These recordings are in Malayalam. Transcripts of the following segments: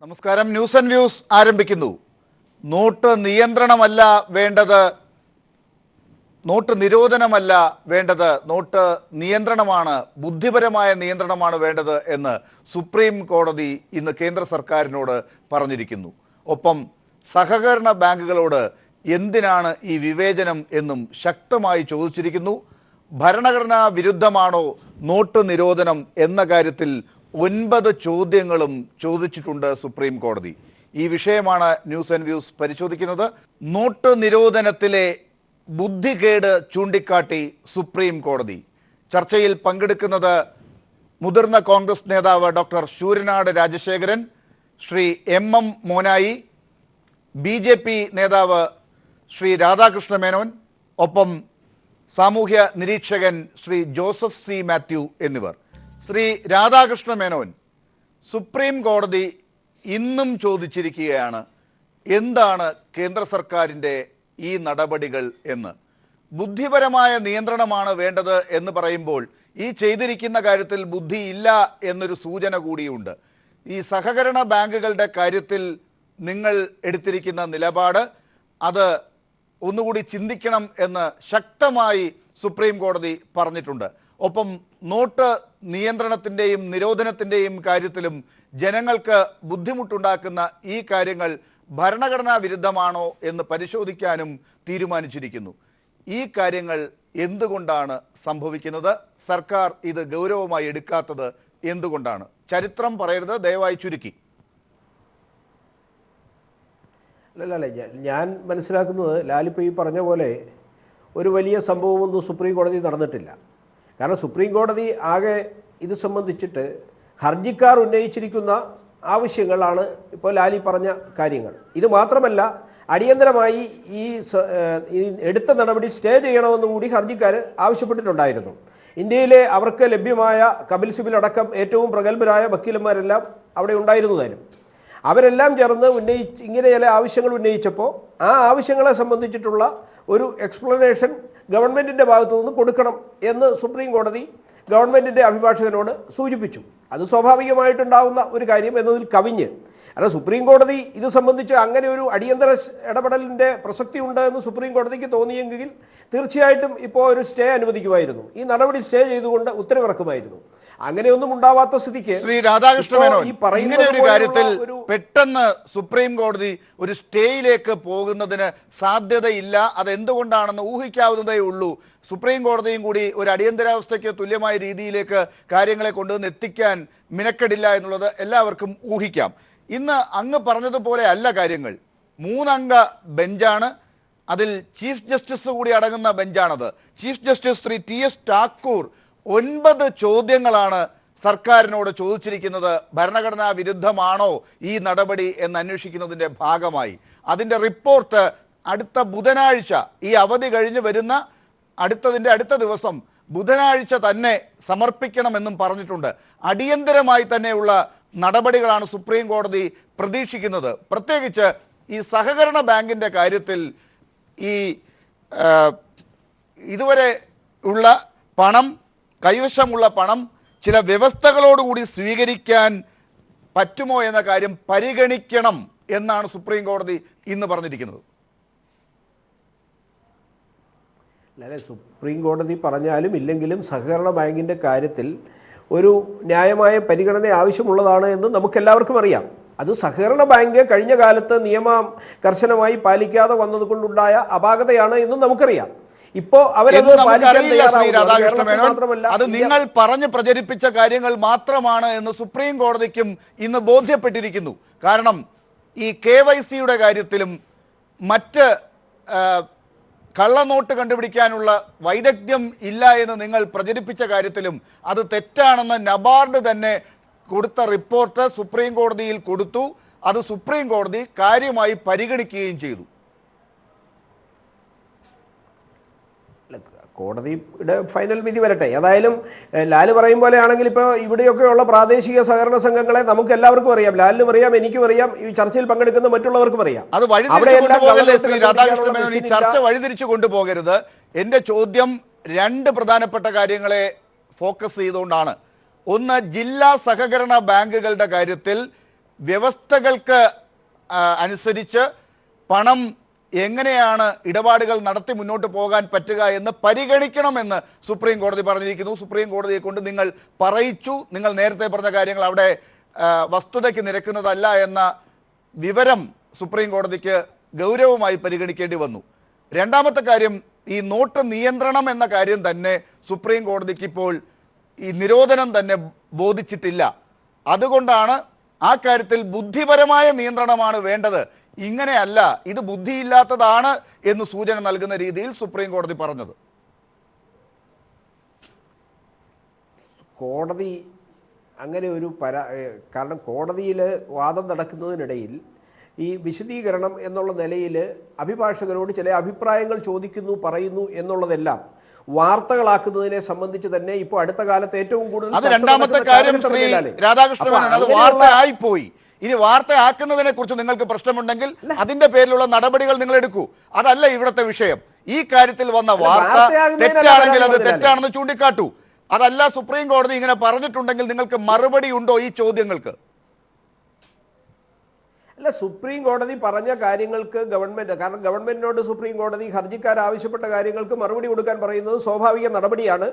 നമസ്കാരം. ന്യൂസ് ആൻഡ് വ്യൂസ് ആരംഭിക്കുന്നു. നോട്ട് നിയന്ത്രണമല്ല വേണ്ടത്, നോട്ട് നിരോധനമല്ല വേണ്ടത്, നോട്ട് നിയന്ത്രണമാണ്, ബുദ്ധിപരമായ നിയന്ത്രണമാണ് വേണ്ടത് എന്ന് സുപ്രീം കോടതി ഇന്ന് കേന്ദ്ര സർക്കാരിനോട് പറഞ്ഞിരിക്കുന്നു. ഒപ്പം സഹകരണ ബാങ്കുകളോട് എന്തിനാണ് ഈ വിവേചനം എന്നും ശക്തമായി ചോദിച്ചിരിക്കുന്നു. ഭരണഘടനാ വിരുദ്ധമാണോ നോട്ട് നിരോധനം എന്ന കാര്യത്തിൽ 9 ചോദ്യങ്ങളും ചോദിച്ചിട്ടുണ്ട് സുപ്രീം കോടതി. ഈ വിഷയമാണ് ന്യൂസ് ആൻഡ് വ്യൂസ് പരിശോധിക്കുന്നത്. നോട്ട് നിരോധനത്തിലെ ബുദ്ധികേട് ചൂണ്ടിക്കാട്ടി സുപ്രീം കോടതി. ചർച്ചയിൽ പങ്കെടുക്കുന്നത് മുതിർന്ന കോൺഗ്രസ് നേതാവ് ഡോക്ടർ ശൂരനാട് രാജശേഖരൻ, ശ്രീ എം മോനായി, BJP നേതാവ് ശ്രീ രാധാകൃഷ്ണ മേനോൻ, ഒപ്പം സാമൂഹ്യ നിരീക്ഷകൻ ശ്രീ ജോസഫ് C. മാത്യു എന്നിവർ. ശ്രീ രാധാകൃഷ്ണ മേനോൻ, സുപ്രീം കോടതി ഇന്നും ചോദിച്ചിരിക്കുകയാണ് എന്താണ് കേന്ദ്ര സർക്കാരിൻ്റെ ഈ നടപടികൾ എന്ന്. ബുദ്ധിപരമായ നിയന്ത്രണമാണ് വേണ്ടത് എന്ന് പറയുമ്പോൾ ഈ ചെയ്തിരിക്കുന്ന കാര്യത്തിൽ ബുദ്ധിയില്ല എന്നൊരു സൂചന കൂടിയുണ്ട്. ഈ സഹകരണ ബാങ്കുകളുടെ കാര്യത്തിൽ നിങ്ങൾ എടുത്തിരിക്കുന്ന നിലപാട് അത് ഒന്നുകൂടി ചിന്തിക്കണം എന്ന് ശക്തമായി സുപ്രീം കോടതി പറഞ്ഞിട്ടുണ്ട്. ഒപ്പം നോട്ട് നിയന്ത്രണത്തിൻ്റെയും നിരോധനത്തിൻ്റെയും കാര്യത്തിലും ജനങ്ങൾക്ക് ബുദ്ധിമുട്ടുണ്ടാക്കുന്ന ഈ കാര്യങ്ങൾ ഭരണഘടനാ വിരുദ്ധമാണോ എന്ന് പരിശോധിക്കാനും തീരുമാനിച്ചിരിക്കുന്നു. ഈ കാര്യങ്ങൾ എന്തുകൊണ്ടാണ് സംഭവിക്കുന്നത്? സർക്കാർ ഇത് ഗൗരവമായി എടുക്കാത്തത് എന്തുകൊണ്ടാണ്? ചരിത്രം പറയരുത്, ദയവായി ചുരുക്കി. അല്ല, ഞാൻ മനസ്സിലാക്കുന്നത് ലാലിപ്പോൾ ഈ പറഞ്ഞ പോലെ ഒരു വലിയ സംഭവമൊന്നും സുപ്രീം കോടതി നടന്നിട്ടില്ല. കാരണം സുപ്രീം കോടതി ആകെ ഇത് സംബന്ധിച്ചിട്ട് ഹർജിക്കാർ ഉന്നയിച്ചിരിക്കുന്ന ആവശ്യങ്ങളാണ് ഇപ്പോൾ ലാലി പറഞ്ഞ കാര്യങ്ങൾ. ഇത് മാത്രമല്ല, അടിയന്തരമായി ഈ എടുത്ത നടപടി സ്റ്റേ ചെയ്യണമെന്ന് കൂടി ഹർജിക്കാർ ആവശ്യപ്പെട്ടിട്ടുണ്ടായിരുന്നു. ഇന്ത്യയിലെ അവർക്ക് ലഭ്യമായ കപിൽ സിബൽ അടക്കം ഏറ്റവും പ്രഗത്ഭരായ വക്കീലന്മാരെല്ലാം അവിടെ ഉണ്ടായിരുന്നതായിരുന്നു. അവരെല്ലാം ചേർന്ന് ഇങ്ങനെ ചില ആവശ്യങ്ങൾ ഉന്നയിച്ചപ്പോൾ ആ ആവശ്യങ്ങളെ സംബന്ധിച്ചിട്ടുള്ള ഒരു എക്സ്പ്ലനേഷൻ ഗവൺമെൻറ്റിൻ്റെ ഭാഗത്തു നിന്ന് കൊടുക്കണം എന്ന് സുപ്രീം കോടതി ഗവൺമെൻറ്റിൻ്റെ അഭിഭാഷകനോട് സൂചിപ്പിച്ചു. അത് സ്വാഭാവികമായിട്ടുണ്ടാകുന്ന ഒരു കാര്യം എന്നതിൽ കവിഞ്ഞ്, അല്ല സുപ്രീം കോടതി ഇത് സംബന്ധിച്ച് അങ്ങനെ ഒരു അടിയന്തര ഇടപെടലിൻ്റെ പ്രസക്തി ഉണ്ട് എന്ന് സുപ്രീം കോടതിക്ക് തോന്നിയെങ്കിൽ തീർച്ചയായിട്ടും ഇപ്പോൾ ഒരു സ്റ്റേ അനുവദിക്കുമായിരുന്നു, ഈ നടപടി സ്റ്റേ ചെയ്തുകൊണ്ട് ഉത്തരവിറക്കുമായിരുന്നു. അങ്ങനെയൊന്നും ഉണ്ടാവാത്ത സ്ഥിതിക്ക് ശ്രീ രാധാകൃഷ്ണ മേനോൻ, ഇങ്ങനെ ഒരു കാര്യത്തിൽ പെട്ടെന്ന് സുപ്രീം കോടതി ഒരു സ്റ്റേയിലേക്ക് പോകുന്നതിന് സാധ്യതയില്ല. അതെന്തുകൊണ്ടാണെന്ന് ഊഹിക്കാവുന്നതേ ഉള്ളൂ. സുപ്രീം കോടതിയും കൂടി ഒരു അടിയന്തരാവസ്ഥയ്ക്ക് തുല്യമായ രീതിയിലേക്ക് കാര്യങ്ങളെ കൊണ്ടുവന്ന് എത്തിക്കാൻ മിനക്കെടില്ല എന്നുള്ളത് എല്ലാവർക്കും ഊഹിക്കാം. ഇന്ന് അങ്ങ് പറഞ്ഞതുപോലെ അല്ല കാര്യങ്ങൾ. 3 അംഗ ബെഞ്ചാണ്, അതിൽ ചീഫ് ജസ്റ്റിസ് കൂടി അടങ്ങുന്ന ബെഞ്ചാണത്. Chief justice Shri TS Thakur 9 ചോദ്യങ്ങളാണ് സർക്കാരിനോട് ചോദിച്ചിരിക്കുന്നത്. ഭരണഘടനാ വിരുദ്ധമാണോ ഈ നടപടി എന്ന് അന്വേഷിക്കുന്നതിൻ്റെ ഭാഗമായി അതിൻ്റെ റിപ്പോർട്ട് അടുത്ത ബുധനാഴ്ച, ഈ അവധി കഴിഞ്ഞ് വരുന്ന അടുത്ത ദിവസം ബുധനാഴ്ച തന്നെ സമർപ്പിക്കണമെന്നും പറഞ്ഞിട്ടുണ്ട്. അടിയന്തരമായി തന്നെയുള്ള നടപടികളാണ് സുപ്രീം കോടതി പ്രതീക്ഷിക്കുന്നത്. പ്രത്യേകിച്ച് ഈ സഹകരണ ബാങ്കിൻ്റെ കാര്യത്തിൽ ഈ ഇതുവരെ ഉള്ള പണം, കൈവശമുള്ള പണം ചില വ്യവസ്ഥകളോടുകൂടി സ്വീകരിക്കാൻ പറ്റുമോ എന്ന കാര്യം പരിഗണിക്കണം എന്നാണ് സുപ്രീം കോടതി ഇന്ന് പറഞ്ഞിരിക്കുന്നത്. അല്ലെ, സുപ്രീം കോടതി പറഞ്ഞാലും ഇല്ലെങ്കിലും സഹകരണ ബാങ്കിൻ്റെ കാര്യത്തിൽ ഒരു ന്യായമായ പരിഗണന ആവശ്യമുള്ളതാണ് എന്ന് നമുക്കെല്ലാവർക്കും അറിയാം. അത് സഹകരണ ബാങ്ക് കഴിഞ്ഞ കാലത്ത് നിയമം കർശനമായി പാലിക്കാതെ വന്നതുകൊണ്ടുണ്ടായ അപാകതയാണ് എന്നും നമുക്കറിയാം. ഇപ്പോൾ അവരത് അത് നിങ്ങൾ പറഞ്ഞു പ്രചരിപ്പിച്ച കാര്യങ്ങൾ മാത്രമാണ് എന്ന് സുപ്രീം കോടതിക്കും ഇന്ന് ബോധ്യപ്പെട്ടിരിക്കുന്നു. കാരണം ഈ KYCയുടെ കാര്യത്തിലും മറ്റ് കള്ളനോട്ട് കണ്ടുപിടിക്കാനുള്ള വൈദഗ്ധ്യം ഇല്ല എന്ന് നിങ്ങൾ പ്രചരിപ്പിച്ച കാര്യത്തിലും അത് തെറ്റാണെന്ന് നബാർഡ് തന്നെ കൊടുത്ത റിപ്പോർട്ട് സുപ്രീം കോടതിയിൽ കൊടുത്തു. അത് സുപ്രീം കോടതി കാര്യമായി പരിഗണിക്കുകയും ചെയ്തു. കോടതിയുടെ ഫൈനൽ വിധി വരട്ടെ. ഏതായാലും ലാല് പറയും പോലെ ആണെങ്കിൽ ഇപ്പോൾ ഇവിടെയൊക്കെയുള്ള പ്രാദേശിക സഹകരണ സംഘങ്ങളെ നമുക്ക് എല്ലാവർക്കും അറിയാം, ലാലിനും അറിയാം, എനിക്കും അറിയാം, ഈ ചർച്ചയിൽ പങ്കെടുക്കുന്ന മറ്റുള്ളവർക്കും അറിയാം. അത് ഈ ചർച്ച വഴിതിരിച്ചു കൊണ്ടുപോകരുത്. എൻ്റെ ചോദ്യം 2 പ്രധാനപ്പെട്ട കാര്യങ്ങളെ ഫോക്കസ് ചെയ്തുകൊണ്ടാണ്. ഒന്ന്, ജില്ലാ സഹകരണ ബാങ്കുകളുടെ കാര്യത്തിൽ വ്യവസ്ഥകൾക്ക് അനുസരിച്ച് പണം എങ്ങനെയാണ് ഇടപാടുകൾ നടത്തി മുന്നോട്ട് പോകാൻ പറ്റുക എന്ന് പരിഗണിക്കണമെന്ന് സുപ്രീം കോടതി പറഞ്ഞിരിക്കുന്നു. സുപ്രീം കോടതിയെ കൊണ്ട് നിങ്ങൾ പറയിച്ചു, നിങ്ങൾ നേരത്തെ പറഞ്ഞ കാര്യങ്ങൾ അവിടെ വസ്തുതയ്ക്ക് നിരക്കുന്നതല്ല എന്ന വിവരം സുപ്രീം കോടതിക്ക് ഗൗരവമായി പരിഗണിക്കേണ്ടി വന്നു. രണ്ടാമത്തെ കാര്യം, ഈ നോട്ട് നിയന്ത്രണം എന്ന കാര്യം തന്നെ സുപ്രീം കോടതിക്ക് ഇപ്പോൾ ഈ നിരോധനം തന്നെ ബോധിച്ചിട്ടില്ല. അതുകൊണ്ടാണ് ആ കാര്യത്തിൽ ബുദ്ധിപരമായ നിയന്ത്രണമാണ് വേണ്ടത്, ഇങ്ങനെയല്ല ഇത് ബുദ്ധിയില്ലാത്തതാണ് എന്ന് സൂചന നൽകുന്ന രീതിയിൽ സുപ്രീം കോടതി പറഞ്ഞത്. കോടതി അങ്ങനെ ഒരു കാരണം കോടതിയിൽ വാദം നടക്കുന്നതിനിടയിൽ ഈ വിശദീകരണം എന്നുള്ള നിലയിൽ അഭിഭാഷകരോട് ചില അഭിപ്രായങ്ങൾ ചോദിക്കുന്നു, പറയുന്നു എന്നുള്ളതെല്ലാം വാർത്തകളാക്കുന്നതിനെ സംബന്ധിച്ച് തന്നെ ഇപ്പോൾ അടുത്ത കാലത്ത് ഏറ്റവും കൂടുതൽ അത് രണ്ടാമത്തെ കാര്യം ശ്രീ രാധാകൃഷ്ണൻ, അത് വാർത്ത ആയിപ്പോയി. ഇനി വാർത്ത ആക്കുന്നതിനെ കുറിച്ച് നിങ്ങൾക്ക് പ്രശ്നമുണ്ടെങ്കിൽ അതിന്റെ പേരിലുള്ള നടപടികൾ നിങ്ങൾ എടുക്കൂ. അതല്ല ഇവിടുത്തെ വിഷയം. ഈ കാര്യത്തിൽ വന്ന വാർത്ത തെറ്റാണെങ്കിൽ അത് തെറ്റാണെന്ന് ചൂണ്ടിക്കാട്ടൂ. അതല്ല സുപ്രീം കോടതി ഇങ്ങനെ പറഞ്ഞിട്ടുണ്ടെങ്കിൽ നിങ്ങൾക്ക് മറുപടി ഉണ്ടോ ഈ ചോദ്യങ്ങൾക്ക്? അല്ല, സുപ്രീം കോടതി പറഞ്ഞ കാര്യങ്ങൾക്ക് ഗവൺമെന്റ്, കാരണം ഗവൺമെന്റിനോട് സുപ്രീം കോടതി ഹർജിക്കാർ ആവശ്യപ്പെട്ട കാര്യങ്ങൾക്ക് മറുപടി കൊടുക്കാൻ പറയുന്നത് സ്വാഭാവിക നടപടിയാണ്.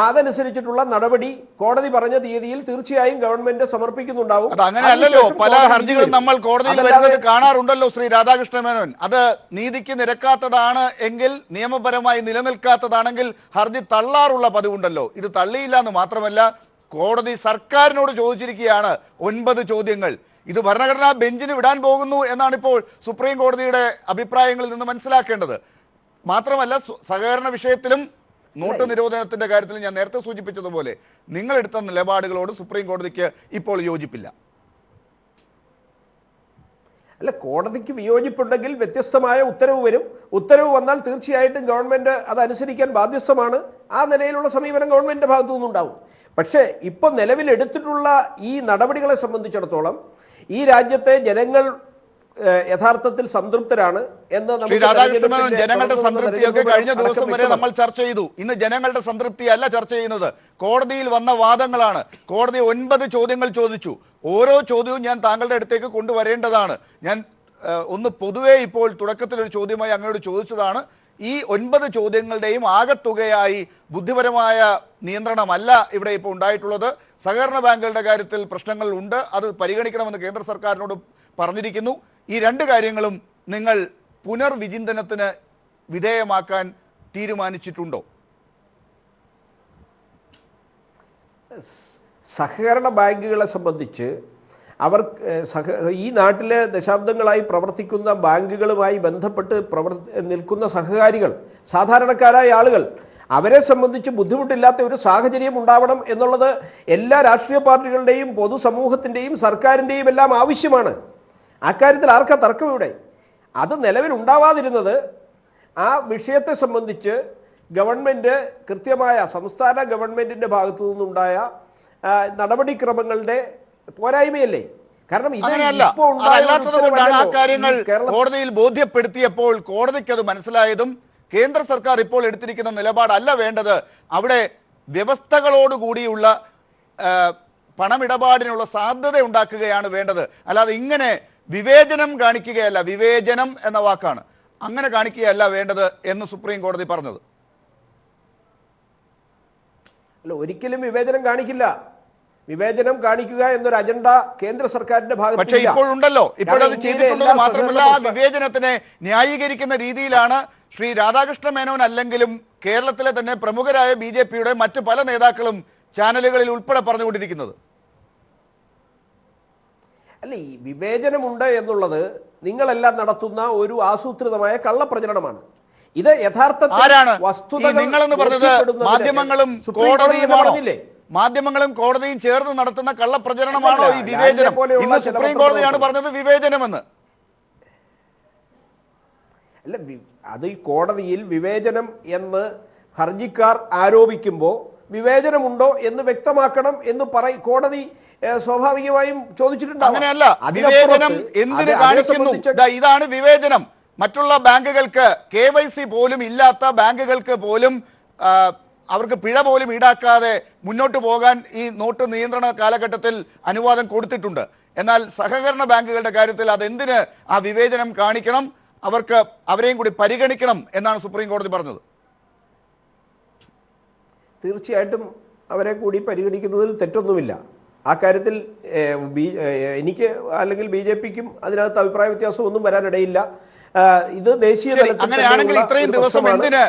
അതനുസരിച്ചിട്ടുള്ള നടപടി കോടതി പറഞ്ഞ തീയതിയിൽ തീർച്ചയായും ഗവൺമെന്റ് സമർപ്പിക്കുന്നുണ്ടാവും. അങ്ങനെയല്ലല്ലോ പല ഹർജികളും നമ്മൾ കോടതിയിൽ വരുന്നത് കാണാറുണ്ടല്ലോ ശ്രീ രാധാകൃഷ്ണ മേനോൻ. അത് നീതിക്ക് നിരക്കാത്തതാണ് എങ്കിൽ, നിയമപരമായി നിലനിൽക്കാത്തതാണെങ്കിൽ ഹർജി തള്ളാറുള്ള പതിവുണ്ടല്ലോ. ഇത് തള്ളിയില്ല എന്ന് മാത്രമല്ല, കോടതി സർക്കാരിനോട് ചോദിച്ചിരിക്കുകയാണ് 9 ചോദ്യങ്ങൾ. ഇത് ഭരണഘടനാ ബെഞ്ചിന് വിടാൻ പോകുന്നു എന്നാണ് ഇപ്പോൾ സുപ്രീം കോടതിയുടെ അഭിപ്രായങ്ങളിൽ നിന്ന് മനസ്സിലാക്കേണ്ടത്. മാത്രമല്ല, സഹകരണ വിഷയത്തിലും നോട്ട് നിരോധനത്തിന്റെ കാര്യത്തിൽ ഞാൻ നേരത്തെ സൂചിപ്പിച്ചതുപോലെ നിങ്ങളെടുത്ത നിലപാടുകളോട് സുപ്രീം കോടതിക്ക് ഇപ്പോൾ യോജിപ്പില്ല. അല്ല, കോടതിക്ക് വിയോജിപ്പുണ്ടെങ്കിൽ വ്യത്യസ്തമായ ഉത്തരവ് വരും. ഉത്തരവ് വന്നാൽ തീർച്ചയായിട്ടും ഗവൺമെന്റ് അതനുസരിക്കാൻ ബാധ്യസ്ഥമാണ്. ആ നിലയിലുള്ള സമീപനം ഗവൺമെന്റിന്റെ ഭാഗത്തു നിന്നുണ്ടാവും. പക്ഷേ ഇപ്പോൾ നിലവിലെടുത്തിട്ടുള്ള ഈ നടപടികളെ സംബന്ധിച്ചിടത്തോളം ഈ രാജ്യത്തെ ജനങ്ങൾ യഥാർത്ഥത്തിൽ സംതൃപ്തരാണ് എന്ന് ജനങ്ങളുടെ സംതൃപ്തിയൊക്കെ കഴിഞ്ഞ ദിവസം വരെ നമ്മൾ ചർച്ച ചെയ്തു. ഇന്ന് ജനങ്ങളുടെ സംതൃപ്തി അല്ല ചർച്ച ചെയ്യുന്നത്, കോടതിയിൽ വന്ന വാദങ്ങളാണ്. കോടതി 9 ചോദ്യങ്ങൾ ചോദിച്ചു. ഓരോ ചോദ്യവും ഞാൻ താങ്കളുടെ അടുത്തേക്ക് കൊണ്ടുവരേണ്ടതാണ്. ഞാൻ ഒന്ന് പൊതുവെ ഇപ്പോൾ തുടക്കത്തിൽ ഒരു ചോദ്യമായി അങ്ങോട്ട് ചോദിച്ചതാണ്. ഈ 9 ചോദ്യങ്ങളുടെയും ആകത്തുകയായി ബുദ്ധിപരമായ നിയന്ത്രണമല്ല ഇവിടെ ഇപ്പോൾ ഉണ്ടായിട്ടുള്ളത്. സഹകരണ ബാങ്കുകളുടെ കാര്യത്തിൽ പ്രശ്നങ്ങൾ ഉണ്ട്, അത് പരിഗണിക്കണമെന്ന് കേന്ദ്ര സർക്കാരിനോട് പറഞ്ഞിരിക്കുന്നു. ഈ 2 കാര്യങ്ങളും നിങ്ങൾ പുനർവിചിന്തനത്തിന് വിധേയമാക്കാൻ തീരുമാനിച്ചിട്ടുണ്ടോ? സഹകരണ ബാങ്കുകളെ സംബന്ധിച്ച് ഈ നാട്ടിലെ ദശാബ്ദങ്ങളായി പ്രവർത്തിക്കുന്ന ബാങ്കുകളുമായി ബന്ധപ്പെട്ട് നിൽക്കുന്ന സഹകാരികൾ, സാധാരണക്കാരായ ആളുകൾ, അവരെ സംബന്ധിച്ച് ബുദ്ധിമുട്ടില്ലാത്ത ഒരു സാഹചര്യം ഉണ്ടാവണം എന്നുള്ളത് എല്ലാ രാഷ്ട്രീയ പാർട്ടികളുടെയും പൊതുസമൂഹത്തിൻ്റെയും സർക്കാരിൻ്റെയും എല്ലാം ആവശ്യമാണ്. അക്കാര്യത്തിൽ ആർക്കാ തർക്കം ഇവിടെ? അത് നിലവിലുണ്ടാവാതിരുന്നത് ആ വിഷയത്തെ സംബന്ധിച്ച് ഗവൺമെൻറ് കൃത്യമായ സംസ്ഥാന ഗവൺമെൻറ്റിൻ്റെ ഭാഗത്തു നിന്നുണ്ടായ നടപടിക്രമങ്ങളുടെ പോരായ്മയല്ലേ? കാരണം ആ കാര്യങ്ങൾ കോടതിയിൽ ബോധ്യപ്പെടുത്തിയപ്പോൾ കോടതിക്ക് അത് മനസ്സിലായതും കേന്ദ്ര സർക്കാർ ഇപ്പോൾ എടുത്തിരിക്കുന്ന നിലപാടല്ല വേണ്ടത്. അവിടെ വ്യവസ്ഥകളോടുകൂടിയുള്ള പണമിടപാടിനുള്ള സാധ്യത ഉണ്ടാക്കുകയാണ് വേണ്ടത്. അല്ലാതെ ഇങ്ങനെ വിവേചനം കാണിക്കുകയല്ല, വിവേചനം എന്ന വാക്കാണ്, അങ്ങനെ കാണിക്കുകയല്ല വേണ്ടത് എന്ന് സുപ്രീം കോടതി പറഞ്ഞത്. അല്ല, ഒരിക്കലും വിവേചനം കാണിക്കില്ല. വിവേചനം കാണിക്കുക എന്നൊരു അജണ്ട കേന്ദ്ര സർക്കാരിന്റെ ഭാഗത്ത് പക്ഷേ ഇപ്പോഴുണ്ടല്ലോ. ഇപ്പോഴത് ചെയ്തിട്ടുള്ളത് മാത്രമല്ല, ആ വിവേചനത്തിനെ ന്യായീകരിക്കുന്ന രീതിയിലാണ് ശ്രീ രാധാകൃഷ്ണ മേനോൻ അല്ലെങ്കിലും കേരളത്തിലെ തന്നെ പ്രമുഖരായ BJPയുടെ മറ്റ് പല നേതാക്കളും ചാനലുകളിൽ ഉൾപ്പെടെ പറഞ്ഞുകൊണ്ടിരിക്കുന്നത്. അല്ല, ഈ വിവേചനമുണ്ട് എന്നുള്ളത് നിങ്ങളെല്ലാം നടത്തുന്ന ഒരു ആസൂത്രിതമായ കള്ളപ്രചരണമാണ്. ഇത് യഥാർത്ഥത്തിൽ നിങ്ങളെന്ന് പറഞ്ഞത് മാധ്യമങ്ങളും കോടതിയും ചേർന്ന് നടത്തുന്ന കള്ളപ്രചരണമാണോ ഈ വിവേചനം? ഇന്ന് സുപ്രീം കോടതിയാണ് പറഞ്ഞത് വിവേചനമെന്ന്. അല്ല, അത് ഈ കോടതിയിൽ വിവേചനം എന്ന് ഹർജിക്കാർ ആരോപിക്കുമ്പോൾ വിവേചനമുണ്ടോ എന്ന് വ്യക്തമാക്കണം എന്ന് കോടതി സ്വാഭാവികമായും ചോദിച്ചിട്ടുണ്ട്. അങ്ങനെയല്ല, വിവേചനം എന്തിന് കാണിക്കുന്നു? ഇതാണ് വിവേചനം. മറ്റുള്ള ബാങ്കുകൾക്ക് KYC പോലും ഇല്ലാത്ത ബാങ്കുകൾക്ക് പോലും അവർക്ക് പിഴ പോലും ഈടാക്കാതെ മുന്നോട്ട് പോകാൻ ഈ നോട്ട് നിയന്ത്രണ കാലഘട്ടത്തിൽ അനുവാദം കൊടുത്തിട്ടുണ്ട്. എന്നാൽ സഹകരണ ബാങ്കുകളുടെ കാര്യത്തിൽ അതെന്തിന് ആ വിവേചനം കാണിക്കണം, അവരെയും കൂടി പരിഗണിക്കണം എന്നാണ് സുപ്രീം കോടതി പറഞ്ഞത്. തീർച്ചയായിട്ടും അവരെ കൂടി പരിഗണിക്കുന്നതിൽ തെറ്റൊന്നുമില്ല. ആ കാര്യത്തിൽ എനിക്ക് അല്ലെങ്കിൽ BJPക്കും അതിനകത്ത് അഭിപ്രായ വ്യത്യാസമൊന്നും വരാനിടയില്ല. ഇത് ദേശീയ തലത്തിൽ അങ്ങനെയാണെങ്കിൽ ഇത്രയും ദിവസം എന്തിന്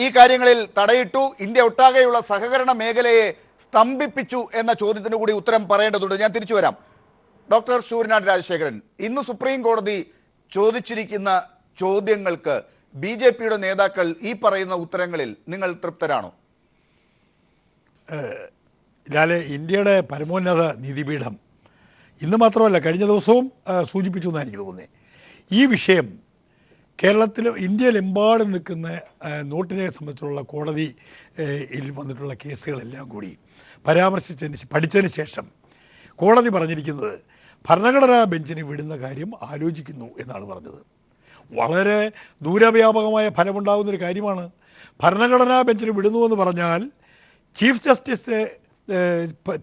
ഈ കാര്യങ്ങളിൽ തടയിട്ടു, ഇന്ത്യ ഒട്ടാകെയുള്ള സഹകരണ മേഖലയെ സ്തംഭിപ്പിച്ചു എന്ന ചോദ്യത്തിന് കൂടി ഉത്തരം പറയേണ്ടതുണ്ട്. ഞാൻ തിരിച്ചു വരാം. ഡോക്ടർ ശൂരനാട് രാജശേഖരൻ, ഇന്ന് സുപ്രീം കോടതി ചോദിച്ചിരിക്കുന്ന ചോദ്യങ്ങൾക്ക് BJPയുടെ നേതാക്കൾ ഈ പറയുന്ന ഉത്തരങ്ങളിൽ നിങ്ങൾ തൃപ്തരാണോ? ഇന്ത്യയുടെ പരമോന്നത നീതിപീഠം ഇന്ന് മാത്രമല്ല കഴിഞ്ഞ ദിവസവും സൂചിപ്പിച്ചു എന്നാണ് എനിക്ക് തോന്നുന്നത്. ഈ വിഷയം ഇന്ത്യയിലെമ്പാടും നിൽക്കുന്ന നോട്ടിനെ സംബന്ധിച്ചുള്ള കോടതിയിൽ വന്നിട്ടുള്ള കേസുകളെല്ലാം കൂടി പഠിച്ചതിന് ശേഷം കോടതി പറഞ്ഞിരിക്കുന്നത് ഭരണഘടനാ ബെഞ്ചിനെ വിടുന്ന കാര്യം ആലോചിക്കുന്നു എന്നാണ് പറഞ്ഞത്. വളരെ ദൂരവ്യാപകമായ ഫലമുണ്ടാകുന്നൊരു കാര്യമാണ്. ഭരണഘടനാ ബെഞ്ചിനെ വിടുന്നുവെന്ന് പറഞ്ഞാൽ ചീഫ് ജസ്റ്റിസ്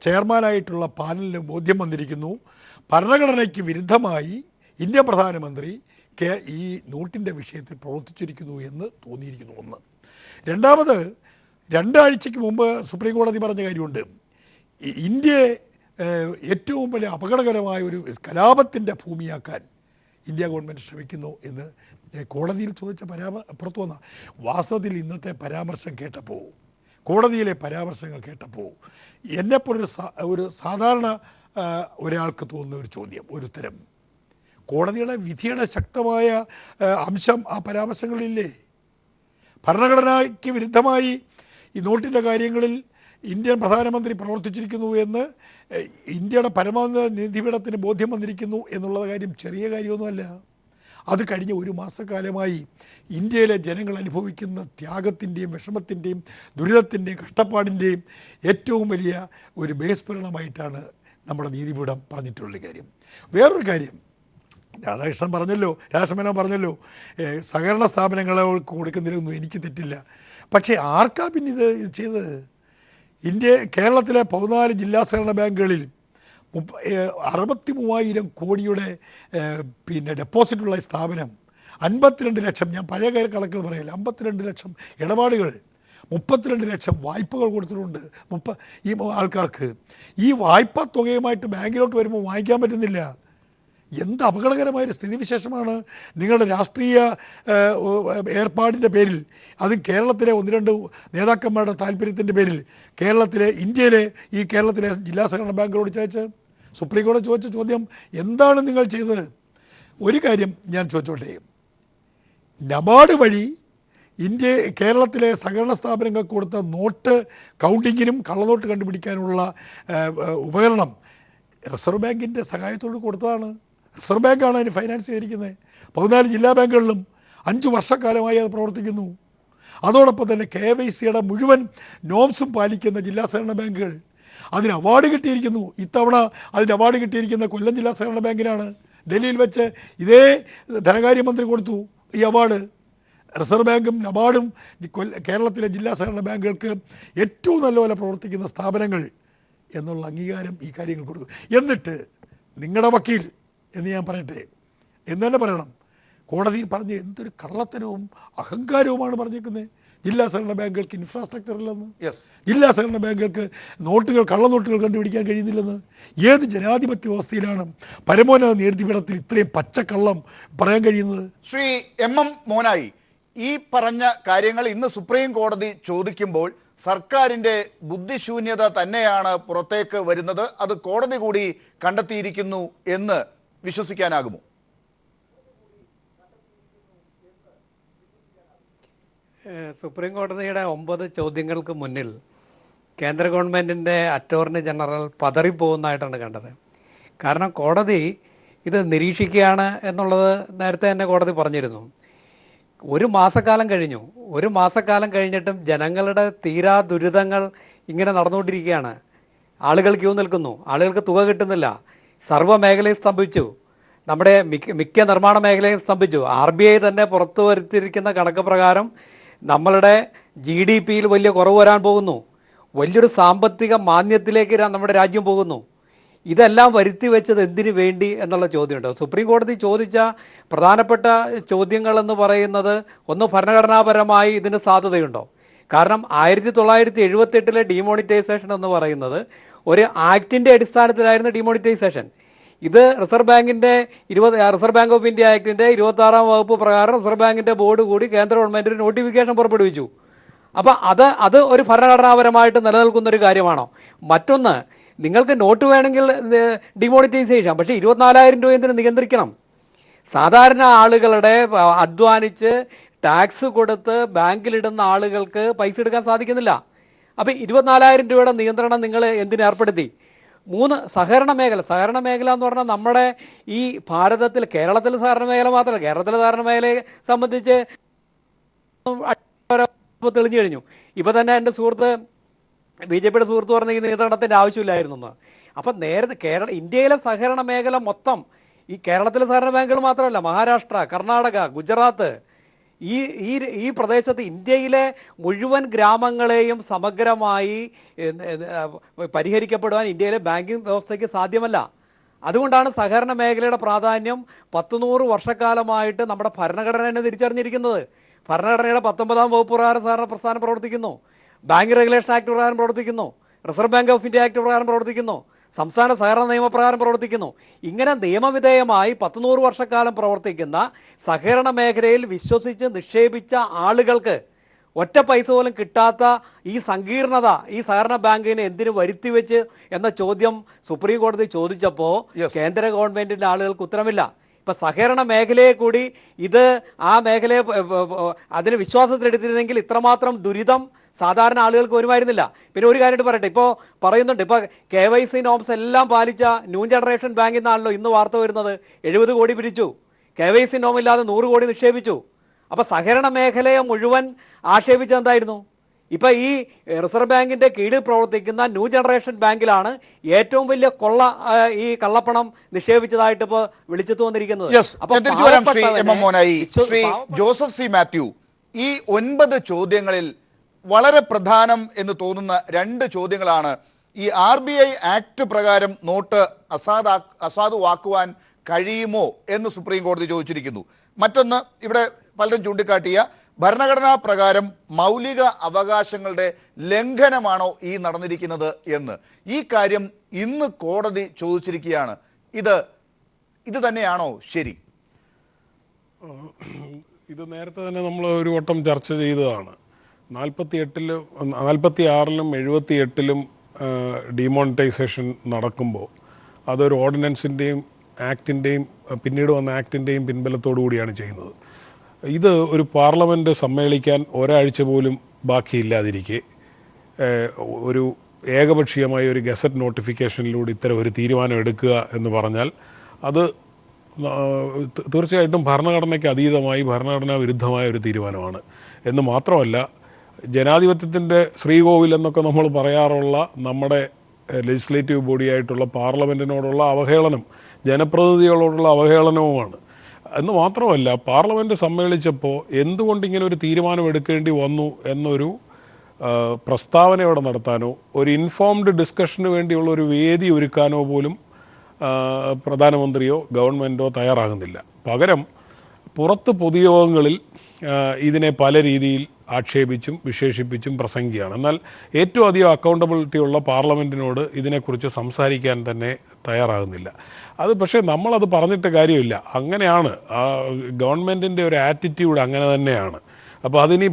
ചെയർമാനായിട്ടുള്ള പാനലിന് ബോധ്യം വന്നിരിക്കുന്നു, ഭരണഘടനയ്ക്ക് വിരുദ്ധമായി ഇന്ത്യൻ പ്രധാനമന്ത്രി ഈ നോട്ടിൻ്റെ വിഷയത്തിൽ പ്രവർത്തിച്ചിരിക്കുന്നു എന്ന് തോന്നിയിരിക്കുന്നു. ഒന്ന്. രണ്ടാമത്, 2 ആഴ്ചയ്ക്ക് മുമ്പ് സുപ്രീം കോടതി പറഞ്ഞ കാര്യമുണ്ട്, ഇന്ത്യയെ ഏറ്റവും വലിയ അപകടകരമായ ഒരു കലാപത്തിൻ്റെ ഭൂമിയാക്കാൻ ഇന്ത്യ ഗവൺമെൻറ് ശ്രമിക്കുന്നു എന്ന് കോടതിയിൽ ചോദിച്ച പുറത്തു വന്ന. വാസ്തവത്തിൽ ഇന്നത്തെ പരാമർശം കേട്ടപ്പോൾ, കോടതിയിലെ പരാമർശങ്ങൾ കേട്ടപ്പോൾ എന്നെപ്പോലൊരു സാധാരണ ഒരാൾക്ക് തോന്നുന്ന ഒരു ചോദ്യം, ഒരു ഉത്തരം, കോടതിയുടെ വിധിയുടെ ശക്തമായ അംശം ആ പരാമർശങ്ങളില്ലേ? ഭരണഘടനയ്ക്ക് വിരുദ്ധമായി ഈ നോട്ടിൻ്റെ കാര്യങ്ങളിൽ ഇന്ത്യൻ പ്രധാനമന്ത്രി പ്രവർത്തിച്ചിരിക്കുന്നു എന്ന് ഇന്ത്യയുടെ പരമോന്നത നീതിപീഠത്തിന് ബോധ്യം വന്നിരിക്കുന്നു എന്നുള്ള കാര്യം ചെറിയ കാര്യമൊന്നുമല്ല. അത് കഴിഞ്ഞ 1 മാസക്കാലമായി ഇന്ത്യയിലെ ജനങ്ങൾ അനുഭവിക്കുന്ന ത്യാഗത്തിൻ്റെയും വിഷമത്തിൻ്റെയും ദുരിതത്തിൻ്റെയും കഷ്ടപ്പാടിൻ്റെയും ഏറ്റവും വലിയ ഒരു ബേസ്ഫലമായിട്ടാണ് നമ്മുടെ നീതിപീഠം പറഞ്ഞിട്ടുള്ള കാര്യം. വേറൊരു കാര്യം, രാധാകൃഷ്ണൻ പറഞ്ഞല്ലോ സഹകരണ സ്ഥാപനങ്ങൾക്ക് കൊടുക്കുന്നതിലൊന്നും എനിക്ക് തെറ്റില്ല. പക്ഷേ ആർക്കാ പിന്നെ ഇത് ചെയ്തത്? കേരളത്തിലെ 14 ജില്ലാ സഹകരണ ബാങ്കുകളിൽ 63,000 കോടിയുടെ ഡെപ്പോസിറ്റുള്ള സ്ഥാപനം, 52 ലക്ഷം, ഞാൻ പഴയ കണക്കുകൾ പറയില്ല, 52 ലക്ഷം ഇടപാടുകൾ, 32 ലക്ഷം വായ്പകൾ കൊടുത്തിട്ടുണ്ട് ഈ ആൾക്കാർക്ക്. ഈ വായ്പാ തുകയുമായിട്ട് ബാങ്കിലോട്ട് വരുമ്പോൾ വാങ്ങിക്കാൻ പറ്റുന്നില്ല. എന്ത് അപകടകരമായൊരു സ്ഥിതിവിശേഷമാണ് നിങ്ങളുടെ രാഷ്ട്രീയ ഏർപ്പാടിൻ്റെ പേരിൽ, അതും കേരളത്തിലെ 1-2 നേതാക്കന്മാരുടെ താല്പര്യത്തിൻ്റെ പേരിൽ ഇന്ത്യയിലെ ജില്ലാ സഹകരണ ബാങ്കുകളോട് സുപ്രീം കോടതി ചോദിച്ച ചോദ്യം, എന്താണ് നിങ്ങൾ ചെയ്തത്? ഒരു കാര്യം ഞാൻ ചോദിച്ചോട്ടെ, നബാർഡ് വഴി കേരളത്തിലെ സഹകരണ സ്ഥാപനങ്ങൾക്ക് കൊടുത്ത നോട്ട് കൗണ്ടിങ്ങിനും കള്ളനോട്ട് കണ്ടുപിടിക്കാനുള്ള ഉപകരണം റിസർവ് ബാങ്കിൻ്റെ സഹായത്തോട് കൊടുത്തതാണ്. റിസർവ് ബാങ്കാണ് അതിന് ഫൈനാൻസ് ചെയ്തിരിക്കുന്നത്. 14 ജില്ലാ ബാങ്കുകളിലും 5 വർഷക്കാലമായി അത് പ്രവർത്തിക്കുന്നു. അതോടൊപ്പം തന്നെ KYCയുടെ മുഴുവൻ നോംസും പാലിക്കുന്ന ജില്ലാ സഹകരണ ബാങ്കുകൾ. അതിന് അവാർഡ് കിട്ടിയിരിക്കുന്നു. ഇത്തവണ അതിന് അവാർഡ് കിട്ടിയിരിക്കുന്ന കൊല്ലം ജില്ലാ സഹകരണ ബാങ്കിനാണ്. ഡൽഹിയിൽ വെച്ച് ഇതേ ധനകാര്യമന്ത്രി കൊടുത്തു ഈ അവാർഡ്. റിസർവ് ബാങ്കും നബാർഡും കേരളത്തിലെ ജില്ലാ സഹകരണ ബാങ്കുകൾക്ക് ഏറ്റവും നല്ലപോലെ പ്രവർത്തിക്കുന്ന സ്ഥാപനങ്ങൾ എന്നുള്ള അംഗീകാരം ഈ കാര്യങ്ങൾ കൊടുക്കും. എന്നിട്ട് നിങ്ങളുടെ വക്കീൽ എന്ന് ഞാൻ പറയട്ടെ, എന്ന് തന്നെ പറയണം, കോടതിയിൽ പറഞ്ഞ് എന്തൊരു കള്ളത്തരവും അഹങ്കാരവുമാണ് പറഞ്ഞേക്കുന്നത്. ജില്ലാ സഹകരണ ബാങ്കുകൾക്ക് ഇൻഫ്രാസ്ട്രക്ചർ ഇല്ലെന്ന്, ജില്ലാ സഹകരണ ബാങ്കുകൾക്ക് കള്ളനോട്ടുകൾ കണ്ടുപിടിക്കാൻ കഴിയുന്നില്ലെന്ന്. ഏത് ജനാധിപത്യ വ്യവസ്ഥയിലാണ് പരമോന്നത നീതിപീഠത്തിൽ ഇത്രയും പച്ചക്കള്ളം പറയാൻ കഴിയുന്നത്? ശ്രീ MM മോനായി, ഈ പറഞ്ഞ കാര്യങ്ങൾ ഇന്ന് സുപ്രീം കോടതി ചോദിക്കുമ്പോൾ സർക്കാരിൻ്റെ ബുദ്ധിശൂന്യത തന്നെയാണ് പുറത്തേക്ക് വരുന്നത്, അത് കോടതി കൂടി കണ്ടെത്തിയിരിക്കുന്നു എന്ന് വിശ്വസിക്കാനാകുമോ? സുപ്രീം കോടതിയുടെ 9 ചോദ്യങ്ങൾക്ക് മുന്നിൽ കേന്ദ്ര ഗവൺമെൻറ്റിൻ്റെ അറ്റോർണി ജനറൽ പതറിപ്പോകുന്നതായിട്ടാണ് കണ്ടത്. കാരണം കോടതി ഇത് നിരീക്ഷിക്കുകയാണ് എന്നുള്ളത് നേരത്തെ തന്നെ കോടതി പറഞ്ഞിരുന്നു. 1 മാസക്കാലം കഴിഞ്ഞു. 1 മാസക്കാലം കഴിഞ്ഞിട്ടും ജനങ്ങളുടെ തീരാ ദുരിതങ്ങൾ ഇങ്ങനെ നടന്നുകൊണ്ടിരിക്കുകയാണ്. ആളുകൾ ക്യൂ നിൽക്കുന്നു, ആളുകൾക്ക് തുക കിട്ടുന്നില്ല, സർവ്വ മേഖലയും സ്തംഭിച്ചു, നമ്മുടെ മിക്ക നിർമ്മാണ മേഖലയും സ്തംഭിച്ചു. RBI തന്നെ പുറത്തു വരുത്തിയിരിക്കുന്ന കണക്ക് പ്രകാരം നമ്മളുടെ GDPയിൽ വലിയ കുറവ് വരാൻ പോകുന്നു. വലിയൊരു സാമ്പത്തിക മാന്ദ്യത്തിലേക്ക് നമ്മുടെ രാജ്യം പോകുന്നു. ഇതെല്ലാം വരുത്തി വെച്ചത് എന്തിനു വേണ്ടി എന്നുള്ള ചോദ്യമുണ്ട്. സുപ്രീം കോടതി ചോദിച്ച പ്രധാനപ്പെട്ട ചോദ്യങ്ങളെന്ന് പറയുന്നത് ഒന്ന്, ഭരണഘടനാപരമായി ഇതിന് സാധ്യതയുണ്ടോ? കാരണം 1978 ഡിമോണിറ്റൈസേഷൻ എന്ന് പറയുന്നത് ഒരു ആക്ടിൻ്റെ അടിസ്ഥാനത്തിലായിരുന്നു ഡിമോണിറ്റൈസേഷൻ. ഇത് റിസർവ് ബാങ്ക് ഓഫ് ഇന്ത്യ ആക്ടിൻ്റെ 26-ാം വകുപ്പ് പ്രകാരം റിസർവ് ബാങ്കിൻ്റെ ബോർഡ് കൂടി കേന്ദ്ര ഗവൺമെൻറ് ഒരു നോട്ടിഫിക്കേഷൻ പുറപ്പെടുവിച്ചു. അപ്പോൾ അത് ഒരു ഭരണഘടനാപരമായിട്ട് നിലനിൽക്കുന്നൊരു കാര്യമാണോ? മറ്റൊന്ന്, നിങ്ങൾക്ക് നോട്ട് വേണമെങ്കിൽ ഡിമോണിറ്റൈസ് ചെയ്യാം, പക്ഷേ 24,000 രൂപ എന്തിന് നിയന്ത്രിക്കണം? സാധാരണ ആളുകളുടെ അധ്വാനിച്ച് ടാക്സ് കൊടുത്ത് ബാങ്കിലിടുന്ന ആളുകൾക്ക് പൈസ എടുക്കാൻ സാധിക്കുന്നില്ല. അപ്പോൾ 24,000 രൂപയുടെ നിയന്ത്രണം നിങ്ങൾ എന്തിന് ഏർപ്പെടുത്തി? 3, സഹകരണ മേഖല എന്ന് പറഞ്ഞാൽ നമ്മുടെ ഈ ഭാരതത്തിൽ, കേരളത്തിൽ സഹകരണ മേഖല മാത്രമല്ല, കേരളത്തിലെ സഹകരണ മേഖലയെ സംബന്ധിച്ച് തെളിഞ്ഞു കഴിഞ്ഞു. ഇപ്പോൾ തന്നെ എൻ്റെ സുഹൃത്ത്, BJPയുടെ സുഹൃത്ത് പറഞ്ഞ ഈ നിയന്ത്രണത്തിൻ്റെ ആവശ്യമില്ലായിരുന്നു എന്ന്. അപ്പം നേരത്തെ ഇന്ത്യയിലെ സഹകരണ മേഖല മൊത്തം, ഈ കേരളത്തിലെ സഹകരണ ബാങ്കുകൾ മാത്രമല്ല, മഹാരാഷ്ട്ര, കർണാടക, ഗുജറാത്ത്, ഈ പ്രദേശത്ത് ഇന്ത്യയിലെ മുഴുവൻ ഗ്രാമങ്ങളെയും സമഗ്രമായി പരിഹരിക്കപ്പെടുവാൻ ഇന്ത്യയിലെ ബാങ്കിങ് വ്യവസ്ഥയ്ക്ക് സാധ്യമല്ല. അതുകൊണ്ടാണ് സഹകരണ മേഖലയുടെ പ്രാധാന്യം 100 വർഷക്കാലമായിട്ട് നമ്മുടെ ഭരണഘടന തന്നെ തിരിച്ചറിഞ്ഞിരിക്കുന്നത്. ഭരണഘടനയുടെ 19-ാം വകുപ്പ് പ്രകാരം സഹകരണ പ്രസ്ഥാനം പ്രവർത്തിക്കുന്നു, ബാങ്ക് റെഗുലേഷൻ ആക്ട് പ്രകാരം പ്രവർത്തിക്കുന്നു, reserve bank of India act പ്രകാരം പ്രവർത്തിക്കുന്നു, സംസ്ഥാന സഹകരണ നിയമപ്രകാരം പ്രവർത്തിക്കുന്നു. ഇങ്ങനെ നിയമവിധേയമായി 100 വർഷക്കാലം പ്രവർത്തിക്കുന്ന സഹകരണ മേഖലയിൽ വിശ്വസിച്ച് നിക്ഷേപിച്ച ആളുകൾക്ക് ഒറ്റ പൈസ പോലും കിട്ടാത്ത ഈ സങ്കീർണത ഈ സഹകരണ ബാങ്കിന് എന്തിനു വരുത്തിവെച്ച് എന്ന ചോദ്യം സുപ്രീം കോടതി ചോദിച്ചപ്പോൾ കേന്ദ്ര ഗവൺമെൻറ്റിൻ്റെ ആളുകൾക്ക് ഉത്തരമില്ല. ഇപ്പം സഹകരണ മേഖലയെ കൂടി ആ മേഖലയെ അതിന് വിശ്വാസത്തിലെടുത്തിരുന്നെങ്കിൽ ഇത്രമാത്രം ദുരിതം സാധാരണ ആളുകൾക്ക് വരുമായിരുന്നില്ല. പിന്നെ ഒരു കാര്യമായിട്ട് പറയട്ടെ, ഇപ്പോൾ പറയുന്നുണ്ട്, ഇപ്പോൾ KYC നോംസ് എല്ലാം പാലിച്ച ന്യൂ ജനറേഷൻ ബാങ്കിൽ നിന്നാണല്ലോ ഇന്ന് വാർത്ത വരുന്നത് 70 കോടി പിരിച്ചു, KYC നോം ഇല്ലാതെ 100 കോടി നിക്ഷേപിച്ചു. അപ്പോൾ സഹകരണ മേഖലയെ മുഴുവൻ ആക്ഷേപിച്ചത് എന്തായിരുന്നു? ഇപ്പോൾ ഈ റിസർവ് ബാങ്കിൻ്റെ കീഴിൽ പ്രവർത്തിക്കുന്ന ന്യൂ ജനറേഷൻ ബാങ്കിലാണ് ഏറ്റവും വലിയ ഈ കള്ളപ്പണം നിക്ഷേപിച്ചതായിട്ട് ഇപ്പോൾ വിളിച്ചെത്തു വന്നിരിക്കുന്നത്. ജോസഫ് സി മാത്യു, ഈ 9 ചോദ്യങ്ങളിൽ വളരെ പ്രധാനം എന്ന് തോന്നുന്ന 2 ചോദ്യങ്ങളാണ്. ഈ RBI ആക്ട് പ്രകാരം നോട്ട് അസാധുവാക്കുവാൻ കഴിയുമോ എന്ന് സുപ്രീം കോടതി ചോദിച്ചിരിക്കുന്നു. മറ്റൊന്ന്, ഇവിടെ പലരും ചൂണ്ടിക്കാട്ടിയ ഭരണഘടനാ പ്രകാരം മൗലിക അവകാശങ്ങളുടെ ലംഘനമാണോ ഈ നടന്നിരിക്കുന്നത് എന്ന്. ഈ കാര്യം ഇന്ന് കോടതി ചോദിച്ചിരിക്കുകയാണ്. ഇത് തന്നെയാണോ ശരി? ഇത് നേരത്തെ തന്നെ നമ്മൾ ഒരു വട്ടം ചർച്ച ചെയ്തതാണ്. 48-ലും 46-ലും 78-ലും ഡിമോണിറ്റൈസേഷൻ നടക്കുമ്പോൾ അതൊരു ഓർഡിനൻസിൻ്റെയും ആക്ടിൻ്റെയും പിന്നീട് വന്ന ആക്ടിൻ്റെയും പിൻബലത്തോടു കൂടിയാണ് ചെയ്യുന്നത്. ഇത് ഒരു പാർലമെൻറ്റ് സമ്മേളിക്കാൻ ഒരാഴ്ച പോലും ബാക്കിയില്ലാതിരിക്കെ ഒരു ഏകപക്ഷീയമായ ഒരു ഗസറ്റ് നോട്ടിഫിക്കേഷനിലൂടെ ഇത്തരം ഒരു തീരുമാനം എടുക്കുക എന്ന് പറഞ്ഞാൽ അത് തീർച്ചയായിട്ടും ഭരണഘടനയ്ക്ക് അതീതമായി ഭരണഘടനാ വിരുദ്ധമായ ഒരു തീരുമാനമാണ്. എന്ന് മാത്രമല്ല, ജനാധിപത്യത്തിൻ്റെ ശ്രീകോവിൽ എന്നൊക്കെ നമ്മൾ പറയാറുള്ള നമ്മുടെ ലെജിസ്ലേറ്റീവ് ബോഡിയായിട്ടുള്ള പാർലമെൻറ്റിനോടുള്ള അവഹേളനം, ജനപ്രതിനിധികളോടുള്ള അവഹേളനവുമാണ്. എന്ന് മാത്രമല്ല, പാർലമെൻറ്റ് സമ്മേളിച്ചപ്പോൾ എന്തുകൊണ്ട് ഇങ്ങനെ ഒരു തീരുമാനം എടുക്കേണ്ടി വന്നു എന്നൊരു പ്രസ്താവന ഇവിടെ നടത്താനോ ഒരു ഇൻഫോംഡ് ഡിസ്കഷന് വേണ്ടിയുള്ള ഒരു വേദി ഒരുക്കാനോ പോലും പ്രധാനമന്ത്രിയോ ഗവൺമെൻറ്റോ തയ്യാറാകുന്നില്ല. പകരം പുറത്ത് പൊതുയോഗങ്ങളിൽ ഇതിനെ പല രീതിയിൽ ആക്ഷേപിച്ചും വിശേഷിപ്പിച്ചും പ്രസംഗിക്കുകയാണ്. എന്നാൽ ഏറ്റവും അധികം അക്കൗണ്ടബിലിറ്റി ഉള്ള പാർലമെൻറ്റിനോട് ഇതിനെക്കുറിച്ച് സംസാരിക്കാൻ തന്നെ തയ്യാറാകുന്നില്ല. പക്ഷേ നമ്മളത് പറഞ്ഞിട്ട് കാര്യമില്ല. അങ്ങനെയാണ് ഗവൺമെൻറ്റിൻ്റെ ഒരു ആറ്റിറ്റ്യൂഡ് അങ്ങനെ തന്നെയാണ്. അപ്പോൾ അതിനി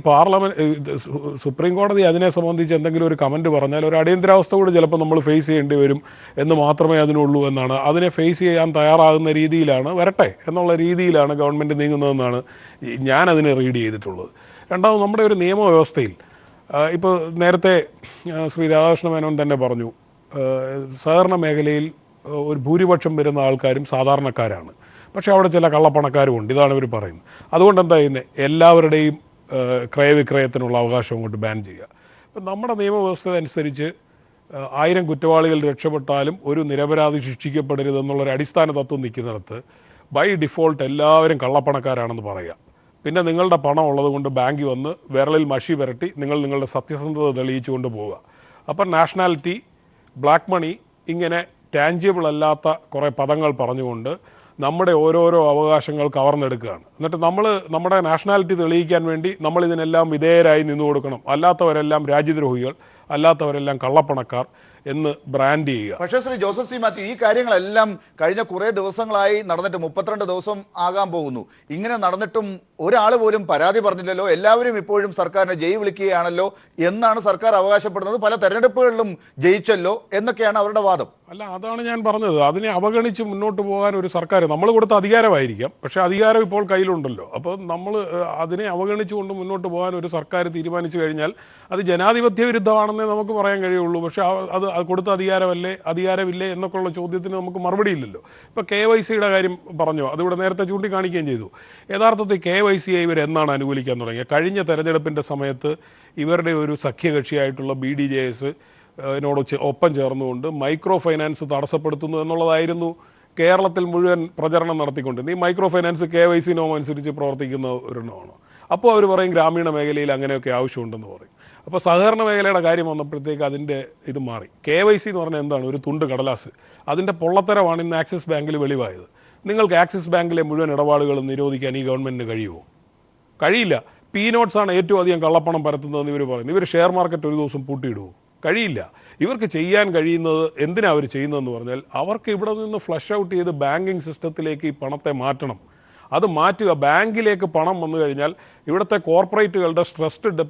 സുപ്രീം കോടതി അതിനെ സംബന്ധിച്ച് എന്തെങ്കിലും ഒരു കമൻറ്റ് പറഞ്ഞാൽ ഒരു അടിയന്തരാവസ്ഥ കൂടി ചിലപ്പോൾ നമ്മൾ ഫേസ് ചെയ്യേണ്ടി വരും എന്ന് മാത്രമേ അതിനുള്ളൂ എന്നാണ്. അതിനെ ഫേസ് ചെയ്യാൻ തയ്യാറാകുന്ന രീതിയിലാണ്, വരട്ടെ എന്നുള്ള രീതിയിലാണ് ഗവൺമെൻറ് നീങ്ങുന്നതെന്നാണ് ഞാനതിനെ റീഡ് ചെയ്തിട്ടുള്ളത്. രണ്ടാമത്, നമ്മുടെ ഒരു നിയമവ്യവസ്ഥയിൽ ഇപ്പോൾ നേരത്തെ ശ്രീ രാധാകൃഷ്ണ മേനോൻ തന്നെ പറഞ്ഞു, സഹകരണ മേഖലയിൽ ഒരു ഭൂരിപക്ഷം വരുന്ന ആൾക്കാരും സാധാരണക്കാരാണ്. പക്ഷേ അവിടെ ചില കള്ളപ്പണക്കാരും ഉണ്ട്. ഇതാണ് ഇവർ പറയുന്നത്. അതുകൊണ്ട് എന്താ ചെയ്യുന്നത്? എല്ലാവരുടെയും ക്രയവിക്രയത്തിനുള്ള അവകാശം കൊണ്ട് ബാൻ ചെയ്യുക. ഇപ്പം നമ്മുടെ നിയമവ്യവസ്ഥ അനുസരിച്ച് 1000 കുറ്റവാളികൾ രക്ഷപ്പെട്ടാലും ഒരു നിരപരാധി ശിക്ഷിക്കപ്പെടരുതെന്നുള്ളൊരു അടിസ്ഥാന തത്വം നിൽക്കുന്നിടത്ത് ബൈ ഡിഫോൾട്ട് എല്ലാവരും കള്ളപ്പണക്കാരാണെന്ന് പറയുക. പിന്നെ നിങ്ങളുടെ പണം ഉള്ളതുകൊണ്ട് ബാങ്കിൽ വന്ന് വിരലിൽ മഷി പുരട്ടി നിങ്ങളുടെ സത്യസന്ധത തെളിയിച്ചുകൊണ്ട് പോവുക. അപ്പം നാഷണാലിറ്റി, ബ്ലാക്ക് മണി, ഇങ്ങനെ ടാഞ്ചിബിൾ അല്ലാത്ത കുറേ പദങ്ങൾ പറഞ്ഞുകൊണ്ട് നമ്മുടെ ഓരോരോ അവകാശങ്ങൾ കവർന്നെടുക്കുകയാണ്. എന്നിട്ട് നമ്മുടെ നാഷണാലിറ്റി തെളിയിക്കാൻ വേണ്ടി നമ്മൾ ഇതിനെല്ലാം വിധേയരായി നിന്നു കൊടുക്കണം, അല്ലാത്തവരെല്ലാം രാജ്യദ്രോഹികൾ, അല്ലാത്തവരെല്ലാം കള്ളപ്പണക്കാർ എന്ന് ബ്രാൻഡ് ചെയ്യുക. പക്ഷേ ശ്രീ ജോസഫ് സി മാത്യു, ഈ കാര്യങ്ങളെല്ലാം കഴിഞ്ഞ കുറേ ദിവസങ്ങളായി നടന്നിട്ട് 32 ദിവസം ആകാൻ പോകുന്നു. ഇങ്ങനെ നടന്നിട്ടും ഒരാൾ പോലും പരാതി പറഞ്ഞില്ലല്ലോ, എല്ലാവരും ഇപ്പോഴും സർക്കാരിനെ ജയ് വിളിക്കുകയാണല്ലോ എന്നാണ് സർക്കാർ അവകാശപ്പെടുന്നത്. പല തെരഞ്ഞെടുപ്പുകളിലും ജയിച്ചല്ലോ എന്നൊക്കെയാണ് അവരുടെ വാദം. അല്ല, അതാണ് ഞാൻ പറഞ്ഞത്. അതിനെ അവഗണിച്ച് മുന്നോട്ട് പോകാൻ ഒരു സർക്കാർ, നമ്മൾ കൊടുത്ത അധികാരമായിരിക്കാം, പക്ഷേ അധികാരം ഇപ്പോൾ കയ്യിലുണ്ടല്ലോ. അപ്പോൾ നമ്മൾ അതിനെ അവഗണിച്ചുകൊണ്ട് മുന്നോട്ട് പോകാൻ ഒരു സർക്കാർ തീരുമാനിച്ചു കഴിഞ്ഞാൽ അത് ജനാധിപത്യ വിരുദ്ധമാണെന്നേ നമുക്ക് പറയാൻ കഴിയുള്ളൂ. പക്ഷേ അത് കൊടുത്ത അധികാരമില്ലേ എന്നൊക്കെയുള്ള ചോദ്യത്തിന് നമുക്ക് മറുപടി ഇല്ലല്ലോ. ഇപ്പോൾ KYCയുടെ കാര്യം പറഞ്ഞു, അതിവിടെ നേരത്തെ ചൂണ്ടിക്കാണിക്കുകയും ചെയ്തു. യഥാർത്ഥത്തിൽ KYCയെ ഇവരെന്നാണ് അനുകൂലിക്കാൻ തുടങ്ങിയത്? കഴിഞ്ഞ തെരഞ്ഞെടുപ്പിൻ്റെ സമയത്ത് ഇവരുടെ ഒരു സഖ്യകക്ഷിയായിട്ടുള്ള BDJS നോട് ഒപ്പം ചേർന്നുകൊണ്ട് മൈക്രോ ഫൈനാൻസ് തടസ്സപ്പെടുത്തുന്നു എന്നുള്ളതായിരുന്നു കേരളത്തിൽ മുഴുവൻ പ്രചരണം നടത്തിക്കൊണ്ടിരുന്നത്. ഈ മൈക്രോ ഫൈനാൻസ് KYC നോം അനുസരിച്ച് പ്രവർത്തിക്കുന്ന ഒരെണ്ണമാണ്. അപ്പോൾ അവർ പറയും ഗ്രാമീണ മേഖലയിൽ അങ്ങനെയൊക്കെ ആവശ്യമുണ്ടെന്ന് പറയും. അപ്പോൾ സഹകരണ മേഖലയുടെ കാര്യം വന്നപ്പോഴത്തേക്ക് അതിൻ്റെ ഇത് മാറി. KYC എന്ന് പറഞ്ഞാൽ എന്താണ്? ഒരു തുണ്ട് കടലാസ്. അതിൻ്റെ പൊള്ളത്തരമാണ് ഇന്ന് ആക്സിസ് ബാങ്കിൽ വെളിവായത്. നിങ്ങൾക്ക് ആക്സിസ് ബാങ്കിലെ മുഴുവൻ ഇടപാടുകളും നിരോധിക്കാൻ ഈ ഗവൺമെൻറ്റിന് കഴിയുമോ? കഴിയില്ല. നോട്ട്സാണ് ഏറ്റവും അധികം കള്ളപ്പണം പരത്തുന്നതെന്ന് ഇവർ പറയുന്നു. ഇവർ ഷെയർ മാർക്കറ്റ് ഒരു ദിവസം പൂട്ടിയിടുമോ? കഴിയില്ല. ഇവർക്ക് ചെയ്യാൻ കഴിയുന്നത് എന്തിനാണ് അവർ ചെയ്യുന്നതെന്ന് പറഞ്ഞാൽ അവർക്ക് ഇവിടെ നിന്ന് ഫ്ലഷ് ഔട്ട് ചെയ്ത് ബാങ്കിങ് സിസ്റ്റത്തിലേക്ക് ഈ പണത്തെ മാറ്റണം. അത് മാറ്റുക. ബാങ്കിലേക്ക് പണം വന്നു കഴിഞ്ഞാൽ ഇവിടുത്തെ കോർപ്പറേറ്റുകളുടെ സ്ട്രെസ്ഡ്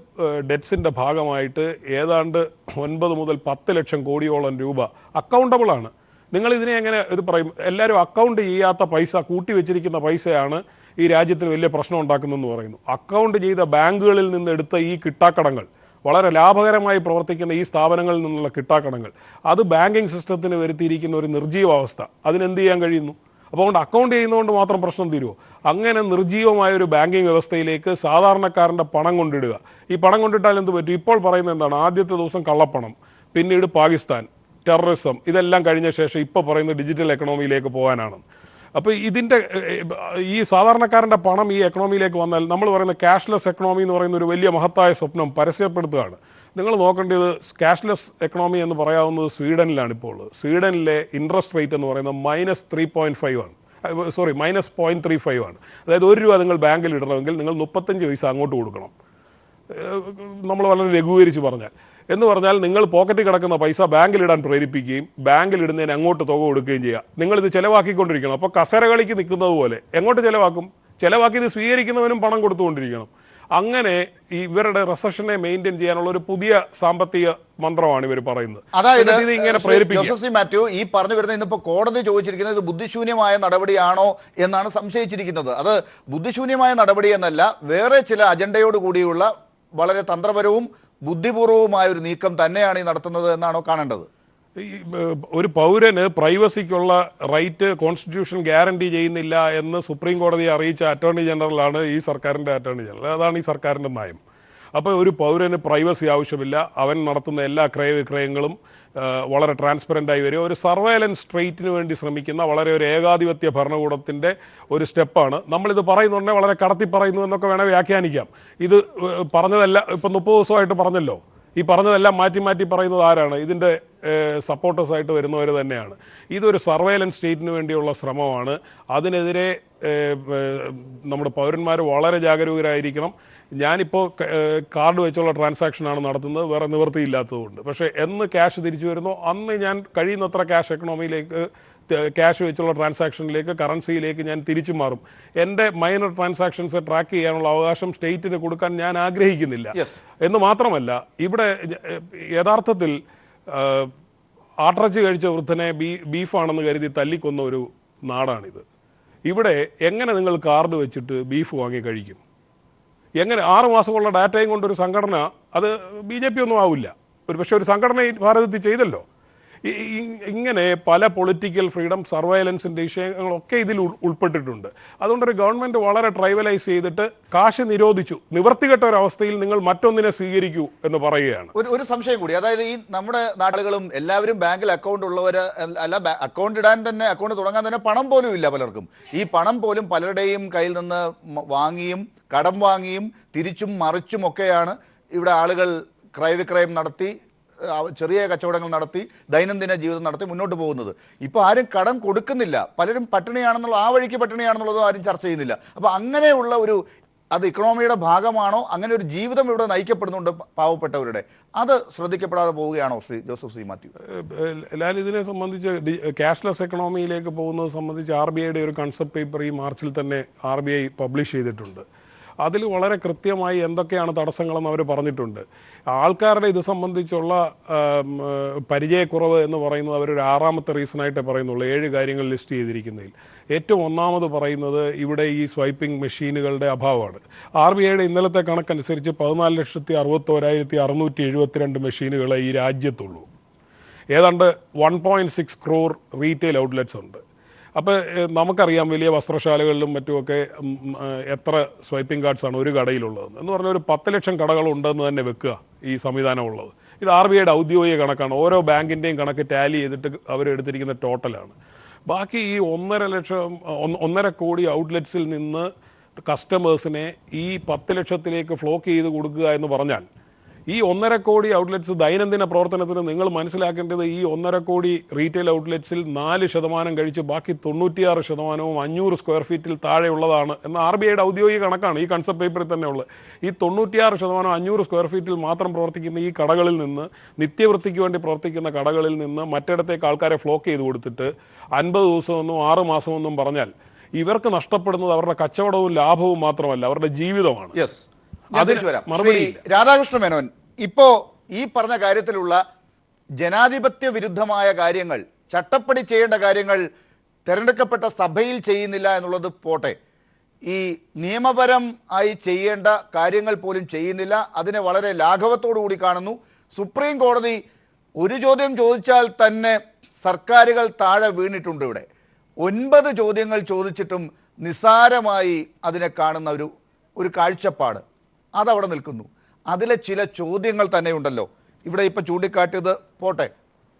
ഡെറ്റ്സിൻ്റെ ഭാഗമായിട്ട് ഏതാണ്ട് 9 മുതൽ 10 ലക്ഷം കോടിയോളം രൂപ അക്കൗണ്ടബിളാണ്. നിങ്ങളിതിനെ എങ്ങനെ ഇത് പറയും? എല്ലാവരും അക്കൗണ്ട് ചെയ്യാത്ത പൈസ, കൂട്ടി വെച്ചിരിക്കുന്ന പൈസയാണ് ഈ രാജ്യത്തിന് വലിയ പ്രശ്നം ഉണ്ടാക്കുന്നതെന്ന് പറയുന്നു. അക്കൗണ്ട് ചെയ്ത ബാങ്കുകളിൽ നിന്ന് എടുത്ത ഈ കിട്ടാക്കടങ്ങൾ, വളരെ ലാഭകരമായി പ്രവർത്തിക്കുന്ന ഈ സ്ഥാപനങ്ങളിൽ നിന്നുള്ള കിട്ടാക്കടങ്ങൾ, അത് ബാങ്കിങ് സിസ്റ്റത്തിന് വരുത്തിയിരിക്കുന്ന ഒരു നിർജ്ജീവാവസ്ഥ. അതിനെന്ത് ചെയ്യാൻ കഴിയുന്നു? അപ്പോൾ അതുകൊണ്ട് അക്കൗണ്ട് ചെയ്യുന്നതുകൊണ്ട് മാത്രം പ്രശ്നം തീരുമോ? അങ്ങനെ നിർജ്ജീവമായൊരു ബാങ്കിങ് വ്യവസ്ഥയിലേക്ക് സാധാരണക്കാരൻ്റെ പണം കൊണ്ടിടുക. ഈ പണം കൊണ്ടിട്ടാൽ എന്ത് പറ്റും? ഇപ്പോൾ പറയുന്നത് എന്താണ്? ആദ്യത്തെ ദിവസം കള്ളപ്പണം, പിന്നീട് പാകിസ്ഥാൻ, ടെററിസം, ഇതെല്ലാം കഴിഞ്ഞ ശേഷം ഇപ്പോൾ പറയുന്നത് ഡിജിറ്റൽ എക്കണോമിയിലേക്ക് പോകാനാണ്. അപ്പോൾ ഇതിൻ്റെ ഈ സാധാരണക്കാരൻ്റെ പണം ഈ എക്കണോമിയിലേക്ക് വന്നാൽ നമ്മൾ പറയുന്ന ക്യാഷ്ലെസ് എക്കണോമി എന്ന് പറയുന്ന ഒരു വലിയ മഹത്തായ സ്വപ്നം പരസ്യപ്പെടുത്തുകയാണ്. നിങ്ങൾ നോക്കേണ്ടത് ക്യാഷ്ലെസ് എക്കണോമി എന്ന് പറയാവുന്നത് സ്വീഡനിലാണ് ഇപ്പോൾ ഉള്ളത്. സ്വീഡനിലെ ഇൻട്രസ്റ്റ് റേറ്റ് എന്ന് പറയുന്നത് -3.5 ആണ്. -0.35 ആണ്. അതായത് 1 രൂപ നിങ്ങൾ ബാങ്കിൽ ഇടണമെങ്കിൽ നിങ്ങൾ 35 പൈസ അങ്ങോട്ട് കൊടുക്കണം. നമ്മൾ വളരെ ലഘൂകരിച്ച് പറഞ്ഞാൽ എന്ന് പറഞ്ഞാൽ നിങ്ങൾ പോക്കറ്റിൽ കിടക്കുന്ന പൈസ ബാങ്കിലിടാൻ പ്രേരിപ്പിക്കുകയും ബാങ്കിലിടുന്നതിന് അങ്ങോട്ട് തുക കൊടുക്കുകയും ചെയ്യുക. നിങ്ങളിത് ചിലവാക്കിക്കൊണ്ടിരിക്കണം. അപ്പോൾ കസര കളിക്ക് നിൽക്കുന്നത് പോലെ എങ്ങോട്ട് ചിലവാക്കും? ചിലവാക്കി ഇത് സ്വീകരിക്കുന്നവനും പണം കൊടുത്തുകൊണ്ടിരിക്കണം. അങ്ങനെ ഇവരുടെ റെസഷനെ മെയിൻറ്റെയിൻ ചെയ്യാനുള്ള ഒരു പുതിയ സാമ്പത്തിക മന്ത്രമാണ് ഇവർ പറയുന്നത്. അതായത് ഇത് ഇങ്ങനെ പ്രേരിപ്പിക്കും. ജോസഫ് സി മാത്യു, ഈ പറഞ്ഞു വരുന്നത് ഇന്നിപ്പോൾ കോടതി ചോദിച്ചിരിക്കുന്നത് ഇത് ബുദ്ധിശൂന്യമായ നടപടിയാണോ എന്നാണ് സംശയിച്ചിരിക്കുന്നത്. അത് ബുദ്ധിശൂന്യമായ നടപടി എന്നല്ല, വേറെ ചില അജണ്ടയോട് കൂടിയുള്ള വളരെ തന്ത്രപരവും ബുദ്ധിപൂർവവുമായ ഒരു നീക്കം തന്നെയാണ് ഈ നടത്തുന്നത് എന്നാണോ കാണേണ്ടത്? ഒരു പൗരന് പ്രൈവസിക്കുള്ള റൈറ്റ് കോൺസ്റ്റിറ്റ്യൂഷൻ ഗ്യാരണ്ടി ചെയ്യുന്നില്ല എന്ന് സുപ്രീം കോടതിയെ അറിയിച്ച അറ്റോർണി ജനറലാണ് ഈ സർക്കാരിൻ്റെ അറ്റോർണി ജനറൽ. അതാണ് ഈ സർക്കാരിൻ്റെ നയം. അപ്പോൾ ഒരു പൗരന് പ്രൈവസി ആവശ്യമില്ല, അവൻ നടത്തുന്ന എല്ലാ ക്രയവിക്രയങ്ങളും വളരെ ട്രാൻസ്പെറൻ്റായി വരിക. ഒരു സർവൈലൻസ് സ്ട്രെയിറ്റിന് വേണ്ടി ശ്രമിക്കുന്ന വളരെ ഒരു ഏകാധിപത്യ ഭരണകൂടത്തിൻ്റെ ഒരു സ്റ്റെപ്പാണ്. നമ്മളിത് പറയുന്നുണ്ടെങ്കിൽ വളരെ കടത്തി പറയുന്നു എന്നൊക്കെ വേണേൽ വ്യാഖ്യാനിക്കാം. ഇത് പറഞ്ഞതല്ല, ഇപ്പം 30 ദിവസമായിട്ട് പറഞ്ഞല്ലോ, ഈ പറഞ്ഞതെല്ലാം മാറ്റി മാറ്റി പറയുന്നത് ആരാണ്? ഇതിൻ്റെ സപ്പോർട്ടേഴ്സായിട്ട് വരുന്നവർ തന്നെയാണ്. ഇതൊരു സർവൈലൻസ് സ്റ്റേറ്റിന് വേണ്ടിയുള്ള ശ്രമമാണ്. അതിനെതിരെ നമ്മുടെ പൗരന്മാർ വളരെ ജാഗരൂകരായിരിക്കണം. ഞാനിപ്പോൾ കാർഡ് വെച്ചുള്ള ട്രാൻസാക്ഷനാണ് നടത്തുന്നത്, വേറെ നിവൃത്തിയില്ലാത്തതുകൊണ്ട്. പക്ഷേ എന്ന് ക്യാഷ് തിരിച്ചു വരുന്നോ അന്ന് ഞാൻ കഴിയുന്നത്ര ക്യാഷ് എക്കണോമിയിലേക്ക്, ക്യാഷ് വെച്ചുള്ള ട്രാൻസാക്ഷനിലേക്ക്, കറൻസിയിലേക്ക് ഞാൻ തിരിച്ചു മാറും. എൻ്റെ മൈനർ ട്രാൻസാക്ഷൻസ് ട്രാക്ക് ചെയ്യാനുള്ള അവകാശം സ്റ്റേറ്റിന് കൊടുക്കാൻ ഞാൻ ആഗ്രഹിക്കുന്നില്ല. എന്ന് മാത്രമല്ല, ഇവിടെ യഥാർത്ഥത്തിൽ ആട്ടിറച്ചി കഴിച്ച വൃദ്ധനെ ബീഫാണെന്ന് കരുതി തല്ലിക്കൊന്ന ഒരു നാടാണിത്. ഇവിടെ എങ്ങനെ നിങ്ങൾ കാർഡ് വെച്ചിട്ട് ബീഫ് വാങ്ങി കഴിക്കും? എങ്ങനെ 6 മാസമുള്ള ഡാറ്റയും കൊണ്ടൊരു സംഘടന, അത് BJP ഒന്നും ആവില്ല, പക്ഷേ ഒരു സംഘടന ഭാരതത്തിൽ ചെയ്തല്ലോ. ഇങ്ങനെ പല പൊളിറ്റിക്കൽ ഫ്രീഡം, സർവൈലൻസിൻ്റെ വിഷയങ്ങളൊക്കെ ഇതിൽ ഉൾപ്പെട്ടിട്ടുണ്ട്. അതുകൊണ്ടൊരു ഗവൺമെൻറ് വളരെ ട്രൈബലൈസ് ചെയ്തിട്ട് കാശ് നിരോധിച്ചു, നിവർത്തികെട്ട ഒരവസ്ഥയിൽ നിങ്ങൾ മറ്റൊന്നിനെ സ്വീകരിക്കൂ എന്ന് പറയുകയാണ്. ഒരു സംശയം കൂടി, അതായത് ഈ നമ്മുടെ നാടുകളും എല്ലാവരും ബാങ്കിൽ അക്കൗണ്ട് ഉള്ളവർ അല്ല, അക്കൗണ്ട് ഇടാൻ തന്നെ, അക്കൗണ്ട് തുടങ്ങാൻ തന്നെ പണം പോലും ഇല്ല പലർക്കും. ഈ പണം പോലും പലരുടെയും കയ്യിൽ നിന്ന് വാങ്ങിയും കടം വാങ്ങിയും തിരിച്ചും മറിച്ചും ഒക്കെയാണ് ഇവിടെ ആളുകൾ ക്രയവിക്രയം നടത്തി ചെറിയ കച്ചവടങ്ങൾ നടത്തി ദൈനംദിന ജീവിതം നടത്തി മുന്നോട്ട് പോകുന്നത്. ഇപ്പോൾ ആരും കടം കൊടുക്കുന്നില്ല, പലരും പട്ടിണിയാണെന്നുള്ള ആ വഴിക്ക് പട്ടിണിയാണെന്നുള്ളതും ആരും ചർച്ച ചെയ്യുന്നില്ല. അപ്പോൾ അങ്ങനെയുള്ള ഒരു അത് ഇക്കണോമിയുടെ ഭാഗമാണോ, അങ്ങനെ ഒരു ജീവിതം ഇവിടെ നയിക്കപ്പെടുന്നുണ്ട് പാവപ്പെട്ടവരുടെ, അത് ശ്രദ്ധിക്കപ്പെടാതെ പോവുകയാണോ ശ്രീ ജോസഫ് സി മാത്യു? ലാൽ, ഇതിനെ സംബന്ധിച്ച് ക്യാഷ്ലെസ് എക്കണോമിയിലേക്ക് പോകുന്നത് സംബന്ധിച്ച് RBIയുടെ ഒരു കൺസെപ്റ്റ് പേപ്പർ ഈ മാർച്ചിൽ തന്നെ RBI പബ്ലിഷ് ചെയ്തിട്ടുണ്ട്. അതിൽ വളരെ കൃത്യമായി എന്തൊക്കെയാണ് തടസ്സങ്ങളെന്ന് അവർ പറഞ്ഞിട്ടുണ്ട്. ആൾക്കാരുടെ ഇത് സംബന്ധിച്ചുള്ള പരിചയക്കുറവ് എന്ന് പറയുന്നത് അവരൊരു 6ാമത്തെ റീസണായിട്ടേ പറയുന്നുള്ളൂ. 7 കാര്യങ്ങൾ ലിസ്റ്റ് ചെയ്തിരിക്കുന്നതിൽ ഏറ്റവും ഒന്നാമത് പറയുന്നത് ഇവിടെ ഈ സ്വൈപ്പിംഗ് മെഷീനുകളുടെ അഭാവമാണ്. RBIയുടെ ഇന്നലത്തെ കണക്കനുസരിച്ച് 14,61,672 മെഷീനുകളെ ഈ രാജ്യത്തുള്ളൂ. ഏതാണ്ട് 1.6 crore റീറ്റെയിൽ ഔട്ട്ലെറ്റ്സ് ഉണ്ട്. അപ്പോൾ നമുക്കറിയാം വലിയ വസ്ത്രശാലകളിലും മറ്റുമൊക്കെ എത്ര സ്വൈപ്പിംഗ് കാർഡ്സാണ് ഒരു കടയിലുള്ളതെന്ന്. എന്ന് പറഞ്ഞാൽ ഒരു 10 ലക്ഷം കടകളുണ്ടെന്ന് തന്നെ വെക്കുക ഈ സംവിധാനമുള്ളത്. ഇത് RBIയുടെ ഔദ്യോഗിക കണക്കാണ്. ഓരോ ബാങ്കിൻ്റെയും കണക്ക് ടാലി ചെയ്തിട്ട് അവരെടുത്തിരിക്കുന്ന ടോട്ടലാണ്. ബാക്കി ഈ 1.5 കോടി ഔട്ട്ലെറ്റ്സിൽ നിന്ന് കസ്റ്റമേഴ്സിനെ ഈ 10 ലക്ഷത്തിലേക്ക് ഫ്ലോക്ക് ചെയ്ത് കൊടുക്കുക എന്ന് പറഞ്ഞാൽ ഈ 1.5 കോടി ഔട്ട്ലെറ്റ്സ് ദൈനംദിന പ്രവർത്തനത്തിന് നിങ്ങൾ മനസ്സിലാക്കേണ്ടത് ഈ 1.5 കോടി റീറ്റെയിൽ ഔട്ട്ലെറ്റ്സിൽ 4% കഴിച്ച് ബാക്കി 96% 500 സ്ക്വയർ ഫീറ്റിൽ താഴെയുള്ളതാണ് എന്ന് RBIയുടെ ഔദ്യോഗിക കണക്കാണ്. ഈ കൺസെപ്റ്റ് പേപ്പറിൽ തന്നെ ഉള്ളത്. ഈ 96% 500 സ്ക്വയർ ഫീറ്റിൽ മാത്രം പ്രവർത്തിക്കുന്ന ഈ കടകളിൽ നിന്ന്, നിത്യവൃത്തിക്ക് വേണ്ടി പ്രവർത്തിക്കുന്ന കടകളിൽ നിന്ന് മറ്റിടത്തേക്ക് ആൾക്കാരെ ഫ്ലോക്ക് ചെയ്ത് കൊടുത്തിട്ട് 50 ദിവസമെന്നും 6 മാസമെന്നും പറഞ്ഞാൽ ഇവർക്ക് നഷ്ടപ്പെടുന്നത് അവരുടെ കച്ചവടവും ലാഭവും മാത്രമല്ല, അവരുടെ ജീവിതമാണ്. മറുപടി രാധാകൃഷ്ണ മേനോൻ, ഇപ്പോ ഈ പറഞ്ഞ കാര്യത്തിലുള്ള ജനാധിപത്യ വിരുദ്ധമായ കാര്യങ്ങൾ, ചട്ടപ്പടി ചെയ്യേണ്ട കാര്യങ്ങൾ തിരഞ്ഞെടുക്കപ്പെട്ട സഭയിൽ ചെയ്യുന്നില്ല എന്നുള്ളത് പോട്ടെ, ഈ നിയമപരം ആയി ചെയ്യേണ്ട കാര്യങ്ങൾ പോലും ചെയ്യുന്നില്ല. അതിനെ വളരെ ലാഘവത്തോടു കൂടി കാണുന്നു. സുപ്രീം കോടതി ഒരു ചോദ്യം ചോദിച്ചാൽ തന്നെ സർക്കാരുകൾ താഴെ വീണിട്ടുണ്ട്. ഇവിടെ 9 ചോദ്യങ്ങൾ ചോദിച്ചിട്ടും നിസ്സാരമായി അതിനെ കാണുന്ന ഒരു കാഴ്ചപ്പാട് അതവിടെ നിൽക്കുന്നു. അതിലെ ചില ചോദ്യങ്ങൾ തന്നെയുണ്ടല്ലോ ഇവിടെ ഇപ്പോൾ ചൂണ്ടിക്കാട്ടിയത് പോട്ടെ,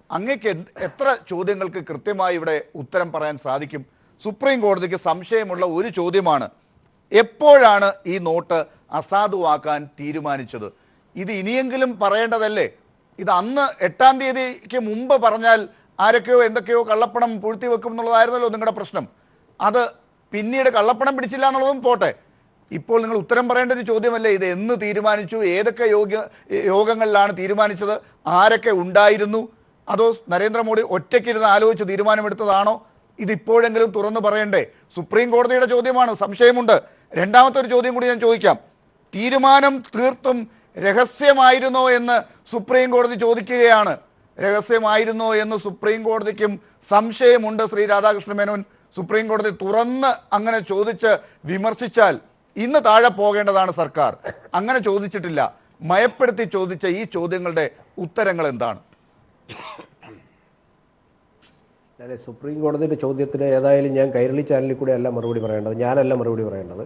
അങ്ങേക്ക് എത്ര ചോദ്യങ്ങൾക്ക് കൃത്യമായി ഇവിടെ ഉത്തരം പറയാൻ സാധിക്കും? സുപ്രീം കോടതിക്ക് സംശയമുള്ള ഒരു ചോദ്യമാണ്, എപ്പോഴാണ് ഈ നോട്ട് അസാധുവാക്കാൻ തീരുമാനിച്ചത്? ഇത് ഇനിയെങ്കിലും പറയേണ്ടതല്ലേ? ഇത് അന്ന് 8-ാം തീയതിക്ക് മുമ്പ് പറഞ്ഞാൽ ആരൊക്കെയോ എന്തൊക്കെയോ കള്ളപ്പണം പൂഴ്ത്തി വെക്കും എന്നുള്ളതായിരുന്നല്ലോ നിങ്ങളുടെ പ്രശ്നം. അത് പിന്നീട് കള്ളപ്പണം പിടിച്ചില്ല എന്നുള്ളതും പോട്ടെ, ഇപ്പോൾ നിങ്ങൾ ഉത്തരം പറയേണ്ട ഒരു ചോദ്യമല്ലേ ഇത്? എന്ന് തീരുമാനിച്ചു? ഏതൊക്കെ യോഗങ്ങളിലാണ് തീരുമാനിച്ചത്? ആരൊക്കെ ഉണ്ടായിരുന്നു? അതോ നരേന്ദ്രമോദി ഒറ്റയ്ക്കിരുന്ന് ആലോചിച്ച് തീരുമാനമെടുത്തതാണോ? ഇതിപ്പോഴെങ്കിലും തുറന്നു പറയണ്ടേ? സുപ്രീം കോടതിയുടെ ചോദ്യമാണ്, സംശയമുണ്ട്. രണ്ടാമത്തെ ഒരു ചോദ്യം കൂടി ഞാൻ ചോദിക്കാം. തീരുമാനം തീർത്തും രഹസ്യമായിരുന്നോ എന്ന് സുപ്രീം കോടതി ചോദിക്കുകയാണ്. രഹസ്യമായിരുന്നോ എന്ന് സുപ്രീം കോടതിക്കും സംശയമുണ്ട്. ശ്രീ രാധാകൃഷ്ണ മേനോൻ, സുപ്രീം കോടതി തുറന്ന് അങ്ങനെ ചോദിച്ച് വിമർശിച്ചാൽ ഇന്ന് താഴെ പോകേണ്ടതാണ് സർക്കാർ. അങ്ങനെ ചോദിച്ചിട്ടില്ല. മയപ്പെടുത്തി ചോദിച്ച ഈ ചോദ്യങ്ങളുടെ ഉത്തരങ്ങൾ എന്താണ്? അല്ലെ, സുപ്രീം കോടതിയുടെ ചോദ്യത്തിന് ഏതായാലും ഞാൻ കൈരളി ചാനലിൽ കൂടെ അല്ല മറുപടി പറയേണ്ടത്, ഞാനല്ല മറുപടി പറയേണ്ടത്.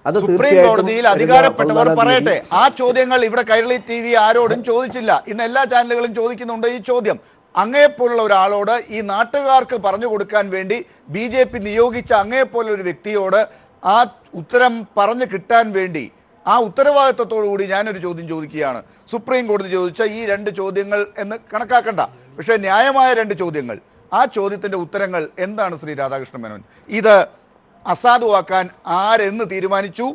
അത് സുപ്രീം കോടതിയിൽ അധികാരപ്പെട്ടവർ പറയട്ടെ. ആ ചോദ്യങ്ങൾ ഇവിടെ കൈരളി TV ആരോടും ചോദിച്ചില്ല. ഇന്ന് എല്ലാ ചാനലുകളും ചോദിക്കുന്നുണ്ട് ഈ ചോദ്യം. അങ്ങയെപ്പോലുള്ള ഒരാളോട്, ഈ നാട്ടുകാർക്ക് പറഞ്ഞു കൊടുക്കാൻ വേണ്ടി BJP നിയോഗിച്ച അങ്ങയെപ്പോലുള്ള ഒരു വ്യക്തിയോട് ആ ഉത്തരം പറഞ്ഞു കിട്ടാൻ വേണ്ടി ആ ഉത്തരവാദിത്വത്തോടു കൂടി ഞാനൊരു ചോദ്യം ചോദിക്കുകയാണ്. സുപ്രീം കോടതി ചോദിച്ച ഈ 2 ചോദ്യങ്ങൾ എന്ന് കണക്കാക്കണ്ട, പക്ഷേ ന്യായമായ 2 ചോദ്യങ്ങൾ. ആ ചോദ്യത്തിൻ്റെ ഉത്തരങ്ങൾ എന്താണ് ശ്രീ രാധാകൃഷ്ണ മേനോൻ? ഇത് അസാധുവാക്കാൻ ആരെന്ന് തീരുമാനിച്ചു?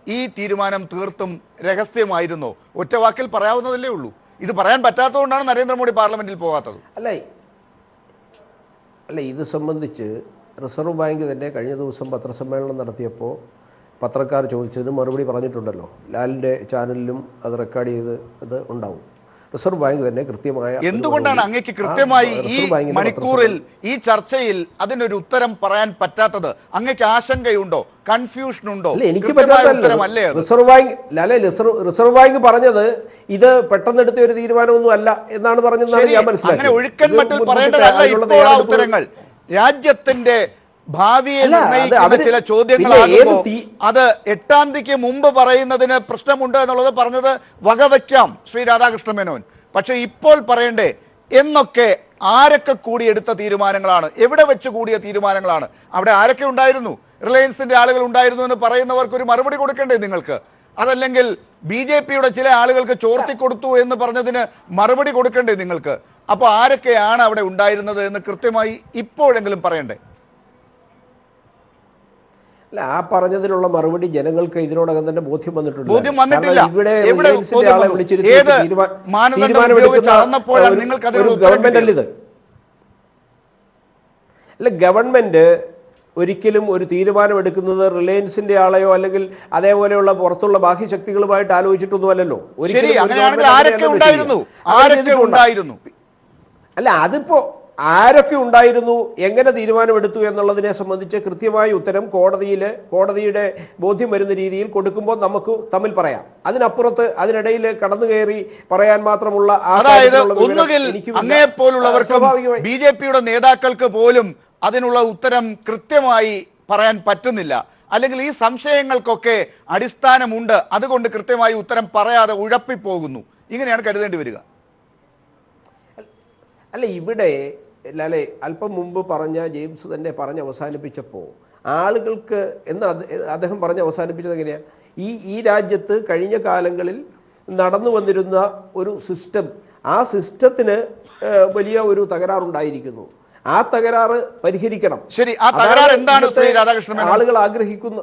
ഈ തീരുമാനം തീർത്തും രഹസ്യമായിരുന്നോ? ഒറ്റ വാക്കിൽ പറയാവുന്നതല്ലേ ഉള്ളൂ. ഇത് പറയാൻ പറ്റാത്തതുകൊണ്ടാണ് നരേന്ദ്രമോദി പാർലമെന്റിൽ പോകാത്തത്. അല്ല ഇത് സംബന്ധിച്ച് റിസർവ് ബാങ്ക് തന്നെ കഴിഞ്ഞ ദിവസം പത്രസമ്മേളനം നടത്തിയപ്പോൾ പത്രക്കാർ ചോദിച്ചതിന് മറുപടി പറഞ്ഞിട്ടുണ്ടല്ലോ. ലാലിൻ്റെ ചാനലിലും അത് റെക്കോർഡ് ചെയ്ത് അത് ഉണ്ടാവും. റിസർവ് ബാങ്ക് തന്നെ കൃത്യമായ എന്തുകൊണ്ടാണ് അങ്ങേക്ക് കൃത്യമായി ഈ മണിക്കൂറിൽ ഈ ചർച്ചയിൽ അതിനൊരു ഉത്തരം പറയാൻ പറ്റാത്തത്? അങ്ങേക്ക് ആശങ്കയുണ്ടോ, കൺഫ്യൂഷൻ ഉണ്ടോ? എനിക്ക് പറ്റാത്തല്ലേ റിസർവ് ബാങ്ക് പറഞ്ഞത് ഇത് പെട്ടെന്നെടുത്ത ഒരു തീരുമാനമൊന്നും അല്ല എന്നാണ് പറഞ്ഞതെന്നാണ് ഞാൻ മനസ്സിലാക്കിയത്. അങ്ങനെ ഒഴുക്കൻ മട്ടിൽ പറയേണ്ടതല്ല ഇപ്പോൾ ആ ഉത്തരങ്ങൾ. രാജ്യത്തിന്റെ ഭാവിയെ നിർണ്ണയിക്കുന്ന ചില ചോദ്യങ്ങളാകുമ്പോൾ അത് 8-ാം തീയതിക്ക് മുമ്പ് പറയുന്നതിന് പ്രശ്നമുണ്ട് എന്നുള്ളത് പറഞ്ഞത് വകവയ്ക്കാം ശ്രീ രാധാകൃഷ്ണ മേനോൻ. പക്ഷെ ഇപ്പോൾ പറയണ്ടേ എന്നൊക്കെ ആരൊക്കെ കൂടി എടുത്ത തീരുമാനങ്ങളാണ്? എവിടെ വെച്ച് കൂടിയ തീരുമാനങ്ങളാണ്? അവിടെ ആരൊക്കെ ഉണ്ടായിരുന്നു? റിലയൻസിന്റെ ആളുകൾ ഉണ്ടായിരുന്നു എന്ന് പറയുന്നവർക്ക് ഒരു മറുപടി കൊടുക്കണ്ടേ നിങ്ങൾക്ക്? അതല്ലെങ്കിൽ BJP-യുടെ ചില ആളുകൾക്ക് ചോർത്തി കൊടുത്തു എന്ന് പറഞ്ഞതിന് മറുപടി കൊടുക്കണ്ടേ നിങ്ങൾക്ക്? അപ്പോൾ ആരൊക്കെയാണ് അവിടെ ഉണ്ടായിരുന്നത് എന്ന് കൃത്യമായി ഇപ്പോഴെങ്കിലും പറയണ്ടേ? അല്ല, ആ പറഞ്ഞതിനുള്ള മറുപടി ജനങ്ങൾക്ക് ഇതിനോടകം തന്നെ ബോധ്യം വന്നിട്ടുണ്ട്. ബോധ്യം വന്നിട്ടില്ല. ഇവിടെ എവിടെ റിലയൻസിന്റെ ആളെ വിളിച്ചിരുത്തി ഏത് മാനദണ്ഡം ഉപയോഗിച്ച് അളന്നപ്പോഴാണ് നിങ്ങൾക്ക് അതിനുള്ള ഉത്തരം ഗവൺമെന്റ് അല്ല കിട്ടിയത്? ഇത്. അല്ല, ഗവൺമെന്റ് ഒരിക്കലും ഒരു തീരുമാനമെടുക്കുന്നത് റിലയൻസിന്റെ ആളെയോ അല്ലെങ്കിൽ അതേപോലെയുള്ള പുറത്തുള്ള ബാഹ്യശക്തികളുമായിട്ട് ആലോചിച്ചിട്ടൊന്നുമല്ലല്ലോ. ശരി, അങ്ങനെയാണെങ്കിൽ ആരൊക്കെ ഉണ്ടായിരുന്നു? ആരൊക്കെ ഉണ്ടായിരുന്നു? അല്ല, അതിപ്പോ ആരൊക്കെ ഉണ്ടായിരുന്നു, എങ്ങനെ തീരുമാനമെടുത്തു എന്നുള്ളതിനെ സംബന്ധിച്ച് കൃത്യമായ ഉത്തരം കോടതിയുടെ ബോധ്യം വരുന്ന രീതിയിൽ കൊടുക്കുമ്പോൾ നമുക്ക് തമ്മിൽ പറയാം. അതിനപ്പുറത്ത് അതിനിടയിൽ കടന്നു കയറി പറയാൻ മാത്രമുള്ള അതായത് ഒന്നുകിൽ അങ്ങേപ്പോലുള്ളവർക്കും BJP-യുടെ നേതാക്കൾക്ക് പോലും അതിനുള്ള ഉത്തരം കൃത്യമായി പറയാൻ പറ്റുന്നില്ല, അല്ലെങ്കിൽ ഈ സംശയങ്ങൾക്കൊക്കെ അടിസ്ഥാനമുണ്ട്, അതുകൊണ്ട് കൃത്യമായി ഉത്തരം പറയാതെ ഉഴപ്പിപ്പോകുന്നു, ഇങ്ങനെയാണ് കരുതേണ്ടി വരിക. അല്ല, ഇവിടെ ലാലെ അല്പം മുമ്പ് പറഞ്ഞ ജെയിംസ് തന്നെ പറഞ്ഞ് അവസാനിപ്പിച്ചപ്പോൾ ആളുകൾക്ക് അദ്ദേഹം പറഞ്ഞ് അവസാനിപ്പിച്ചത് എങ്ങനെയാണ്? ഈ രാജ്യത്ത് കഴിഞ്ഞ കാലങ്ങളിൽ നടന്നു വന്നിരുന്ന ഒരു സിസ്റ്റം, ആ സിസ്റ്റത്തിന് വലിയ ഒരു തകരാറുണ്ടായിരിക്കുന്നു. ആ തകരാറ് പരിഹരിക്കണം. ശരി, ആ തകരാർ എന്താണ് ശ്രീ രാധാകൃഷ്ണൻ? ആളുകൾ ആഗ്രഹിക്കുന്ന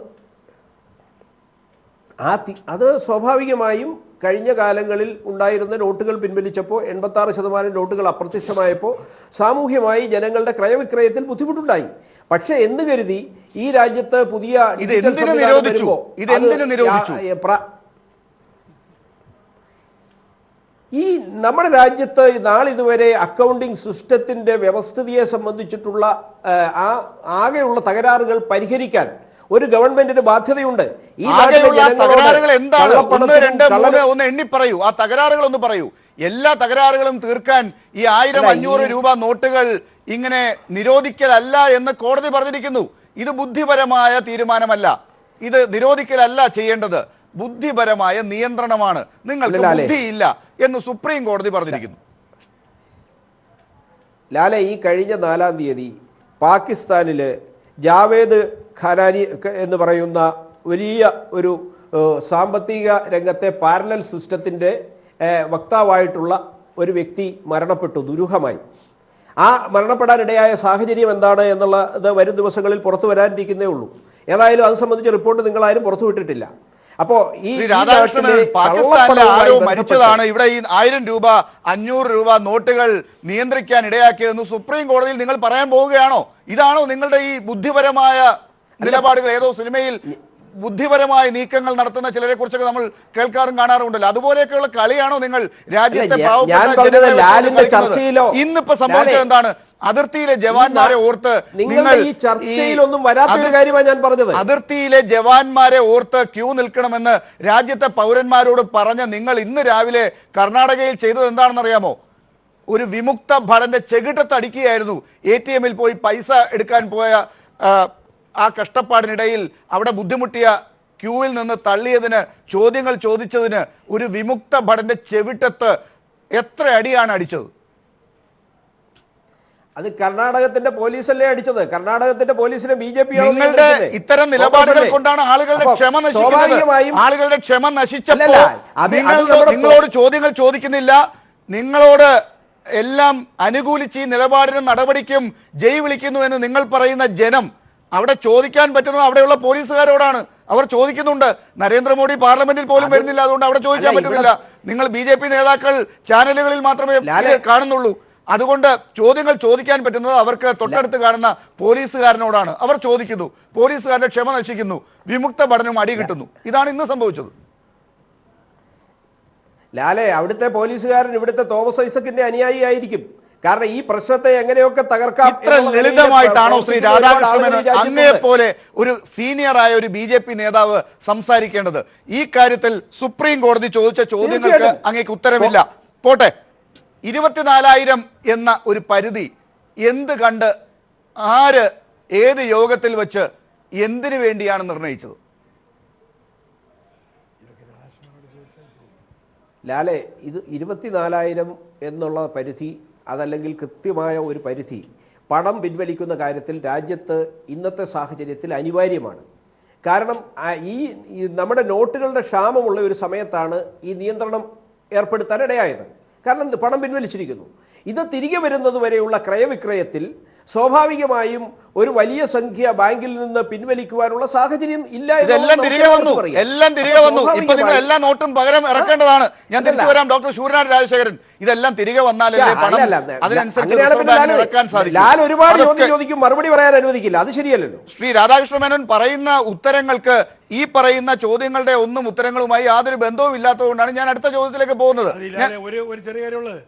അത് സ്വാഭാവികമായും കഴിഞ്ഞ കാലങ്ങളിൽ ഉണ്ടായിരുന്ന നോട്ടുകൾ പിൻവലിച്ചപ്പോൾ 86% നോട്ടുകൾ അപ്രത്യക്ഷമായപ്പോൾ സാമൂഹ്യമായി ജനങ്ങളുടെ ക്രയവിക്രയത്തിൽ ബുദ്ധിമുട്ടുണ്ടായി. പക്ഷെ എന്ന് കരുതി ഈ രാജ്യത്ത് പുതിയ ഈ നമ്മുടെ രാജ്യത്ത് നാളിതുവരെ അക്കൗണ്ടിംഗ് സിസ്റ്റത്തിന്റെ വ്യവസ്ഥിതിയെ സംബന്ധിച്ചിട്ടുള്ള ആകെയുള്ള തകരാറുകൾ പരിഹരിക്കാൻ ഒരു ഗവൺമെന്റിന് ബാധ്യതയുണ്ട്. ഈ തകരാറുകൾ എന്താണ്? 1, 2, 3 ഒന്ന് എണ്ണി പറയൂ. ആ തകരാറുകൾ ഒന്ന് പറയൂ. എല്ലാ തകരാറുകളും തീർക്കാൻ ഈ 1000, 500 രൂപ നോട്ടുകൾ ഇങ്ങനെ നിരോധിക്കലല്ല എന്ന് കോടതി പറഞ്ഞിരിക്കുന്നു. ഇത് ബുദ്ധിപരമായ തീരുമാനമല്ല, ഇത് നിരോധിക്കലല്ല ചെയ്യേണ്ടത്, ബുദ്ധിപരമായ നിയന്ത്രണമാണ്. നിങ്ങൾക്ക് ബുദ്ധിയില്ല എന്ന് സുപ്രീം കോടതി പറഞ്ഞിരിക്കുന്നു. ലാലെ, ഈ കഴിഞ്ഞ 4-ാം തീയതി പാകിസ്ഥാനില് ജാവേദ് ഖാനാനി എന്ന് പറയുന്ന വലിയ ഒരു സാമ്പത്തിക രംഗത്തെ പാരലൽ സിസ്റ്റത്തിൻ്റെ വക്താവായിട്ടുള്ള ഒരു വ്യക്തി മരണപ്പെട്ടു ദുരൂഹമായി. ആ മരണപ്പെടാനിടയായ സാഹചര്യം എന്താണ് എന്നുള്ളത് വരും ദിവസങ്ങളിൽ പുറത്തു വരാനിരിക്കുന്നേ ഉള്ളൂ. ഏതായാലും അത് സംബന്ധിച്ച് റിപ്പോർട്ട് നിങ്ങളാരും പുറത്തുവിട്ടിട്ടില്ല. അപ്പോൾ ഈ പാകിസ്ഥാനിലെ ആരോ മരിച്ചതാണ് ഇവിടെ ഈ 1000 രൂപ 500 രൂപ നോട്ടുകൾ നിയന്ത്രിക്കാൻ ഇടയാക്കിയതെന്ന് സുപ്രീം കോടതിയിൽ നിങ്ങൾ പറയാൻ പോവുകയാണോ? ഇതാണോ നിങ്ങളുടെ ഈ ബുദ്ധിപരമായ നിലപാടുകൾ? ഏതോ സിനിമയിൽ ബുദ്ധിപരമായ നീക്കങ്ങൾ നടത്തുന്ന ചിലരെ കുറിച്ചൊക്കെ നമ്മൾ കേൾക്കാറും കാണാറുണ്ടല്ലോ. അതുപോലെയൊക്കെയുള്ള കളിയാണോ നിങ്ങൾ രാജ്യത്തെ ഇന്നിപ്പോ സംഭവിച്ചത് എന്താണ്? അതിർത്തിയിലെ ജവാന്മാരെ ഓർത്ത് അതിർത്തിയിലെ ജവാന്മാരെ ഓർത്ത് ക്യൂ നിൽക്കണമെന്ന് രാജ്യത്തെ പൗരന്മാരോട് പറഞ്ഞ നിങ്ങൾ ഇന്ന് രാവിലെ കർണാടകയിൽ ചെയ്തത് എന്താണെന്ന് അറിയാമോ? ഒരു വിമുക്ത ഭടന്റെ ചെകിട്ടത്തടിക്കുകയായിരുന്നു. ATM-ൽ പോയി പൈസ എടുക്കാൻ പോയ ആ കഷ്ടപ്പാടിനിടയിൽ അവിടെ ബുദ്ധിമുട്ടിയ ക്യൂവിൽ നിന്ന് തള്ളിയതിന്, ചോദ്യങ്ങൾ ചോദിച്ചതിന് ഒരു വിമുക്ത ഭടന്റെ ചെവിട്ടത്ത് എത്ര അടിയാണ് അടിച്ചത്? അത് കർണാടകത്തിന്റെ പോലീസല്ലേ അടിച്ചത്? കർണാടകത്തിന്റെ പോലീസിനെ BJP നിങ്ങളുടെ ഇത്തരം നിലപാടുകൾ കൊണ്ടാണ് ആളുകളുടെ ക്ഷമ നശിക്കുന്നത്. ആളുകളുടെ ക്ഷമ നശിച്ചപ്പോൾ നിങ്ങളോട് ചോദ്യങ്ങൾ ചോദിക്കുന്നില്ല, നിങ്ങളോട് എല്ലാം അനുകൂലിച്ച് ഈ നിലപാടിനും നടപടിക്കും ജയ് വിളിക്കുന്നു എന്ന് നിങ്ങൾ പറയുന്ന ജനം അവിടെ ചോദിക്കാൻ പറ്റുന്നത് അവിടെയുള്ള പോലീസുകാരോടാണ്. അവർ ചോദിക്കുന്നുണ്ട്. നരേന്ദ്രമോദി പാർലമെന്റിൽ പോലും വരുന്നില്ല, അതുകൊണ്ട് അവിടെ ചോദിക്കാൻ പറ്റുന്നില്ല. നിങ്ങൾ BJP നേതാക്കൾ ചാനലുകളിൽ മാത്രമേ കാണുന്നുള്ളൂ. അതുകൊണ്ട് ചോദ്യങ്ങൾ ചോദിക്കാൻ പറ്റുന്നത് അവർക്ക് തൊട്ടടുത്ത് കാണുന്ന പോലീസുകാരനോടാണ്. അവർ ചോദിക്കുന്നു, പോലീസുകാരുടെ ക്ഷമ നശിക്കുന്നു, വിമുക്ത ഭടനും അടി കിട്ടുന്നു. ഇതാണ് ഇന്ന് സംഭവിച്ചത്. ലാലെ, അവിടുത്തെ പോലീസുകാരൻ ഇവിടുത്തെ തോമസ് ഐസക്കിന്റെ അനുയായി ആയിരിക്കും. കാരണം ഈ പ്രശ്നത്തെ എങ്ങനെയൊക്കെ തകർക്കാം. ഇത്ര ലളിതമായിട്ടാണോ ശ്രീ രാധാകൃഷ്ണൻ അങ്ങേ പോലെ ഒരു സീനിയറായ ഒരു BJP നേതാവ് സംസാരിക്കേണ്ടത്? ഈ കാര്യത്തിൽ സുപ്രീം കോടതി ചോദിച്ച ചോദ്യങ്ങൾക്ക് അങ്ങേക്ക് ഉത്തരവില്ല. പോട്ടെ, 24,000 എന്ന ഒരു പരിധി എന്ത് കണ്ട്, ആര്, ഏത് യോഗത്തിൽ വെച്ച്, എന്തിനു വേണ്ടിയാണ് നിർണയിച്ചത്? ലാലെ, ഇത് 24,000 എന്നുള്ള പരിധി, അതല്ലെങ്കിൽ കൃത്യമായ ഒരു പരിധി പണം പിൻവലിക്കുന്ന കാര്യത്തിൽ രാജ്യത്ത് ഇന്നത്തെ സാഹചര്യത്തിൽ അനിവാര്യമാണ്. കാരണം ഈ നമ്മുടെ നോട്ടുകളുടെ ക്ഷാമമുള്ള ഒരു സമയത്താണ് ഈ നിയന്ത്രണം ഏർപ്പെടുത്താൻ ഇടയായത്. കാരണം പണം പിൻവലിച്ചിരിക്കുന്നു. ഇത് തിരികെ വരുന്നത് വരെയുള്ള ക്രയവിക്രയത്തിൽ സ്വാഭാവികമായും ഒരു വലിയ സംഖ്യ ബാങ്കിൽ നിന്ന് പിൻവലിക്കുവാനുള്ള സാഹചര്യം ഇല്ല. എല്ലാം തിരികെ വന്നു. ഇപ്പൊ നിങ്ങൾ എല്ലാ നോട്ടും പകരം ഇറക്കേണ്ടതാണ്. ഞാൻ തിരിച്ചു വരാം. ഡോക്ടർ ശൂരനാട് രാജശേഖരൻ, ഇതെല്ലാം തിരികെ വന്നാലല്ലേ പണം അതിനനുസരിച്ച് ഇറക്കാൻ സാധിക്കും. ലാൽ ഒരുപാട് ചോദിക്കും, മറുപടി പറയാൻ അനുവദിക്കില്ല. അത് ശരിയല്ലല്ലോ. ശ്രീ രാധാകൃഷ്ണ മേനോൻ പറയുന്ന ഉത്തരങ്ങൾക്ക് ഈ പറയുന്ന ചോദ്യങ്ങളുടെ ഒന്നും ഉത്തരങ്ങളുമായി യാതൊരു ബന്ധവും ഇല്ലാത്തതുകൊണ്ടാണ് ഞാൻ അടുത്ത ചോദ്യത്തിലേക്ക് പോകുന്നത്. ഒരു ചെറിയ കാര്യമുള്ളത്,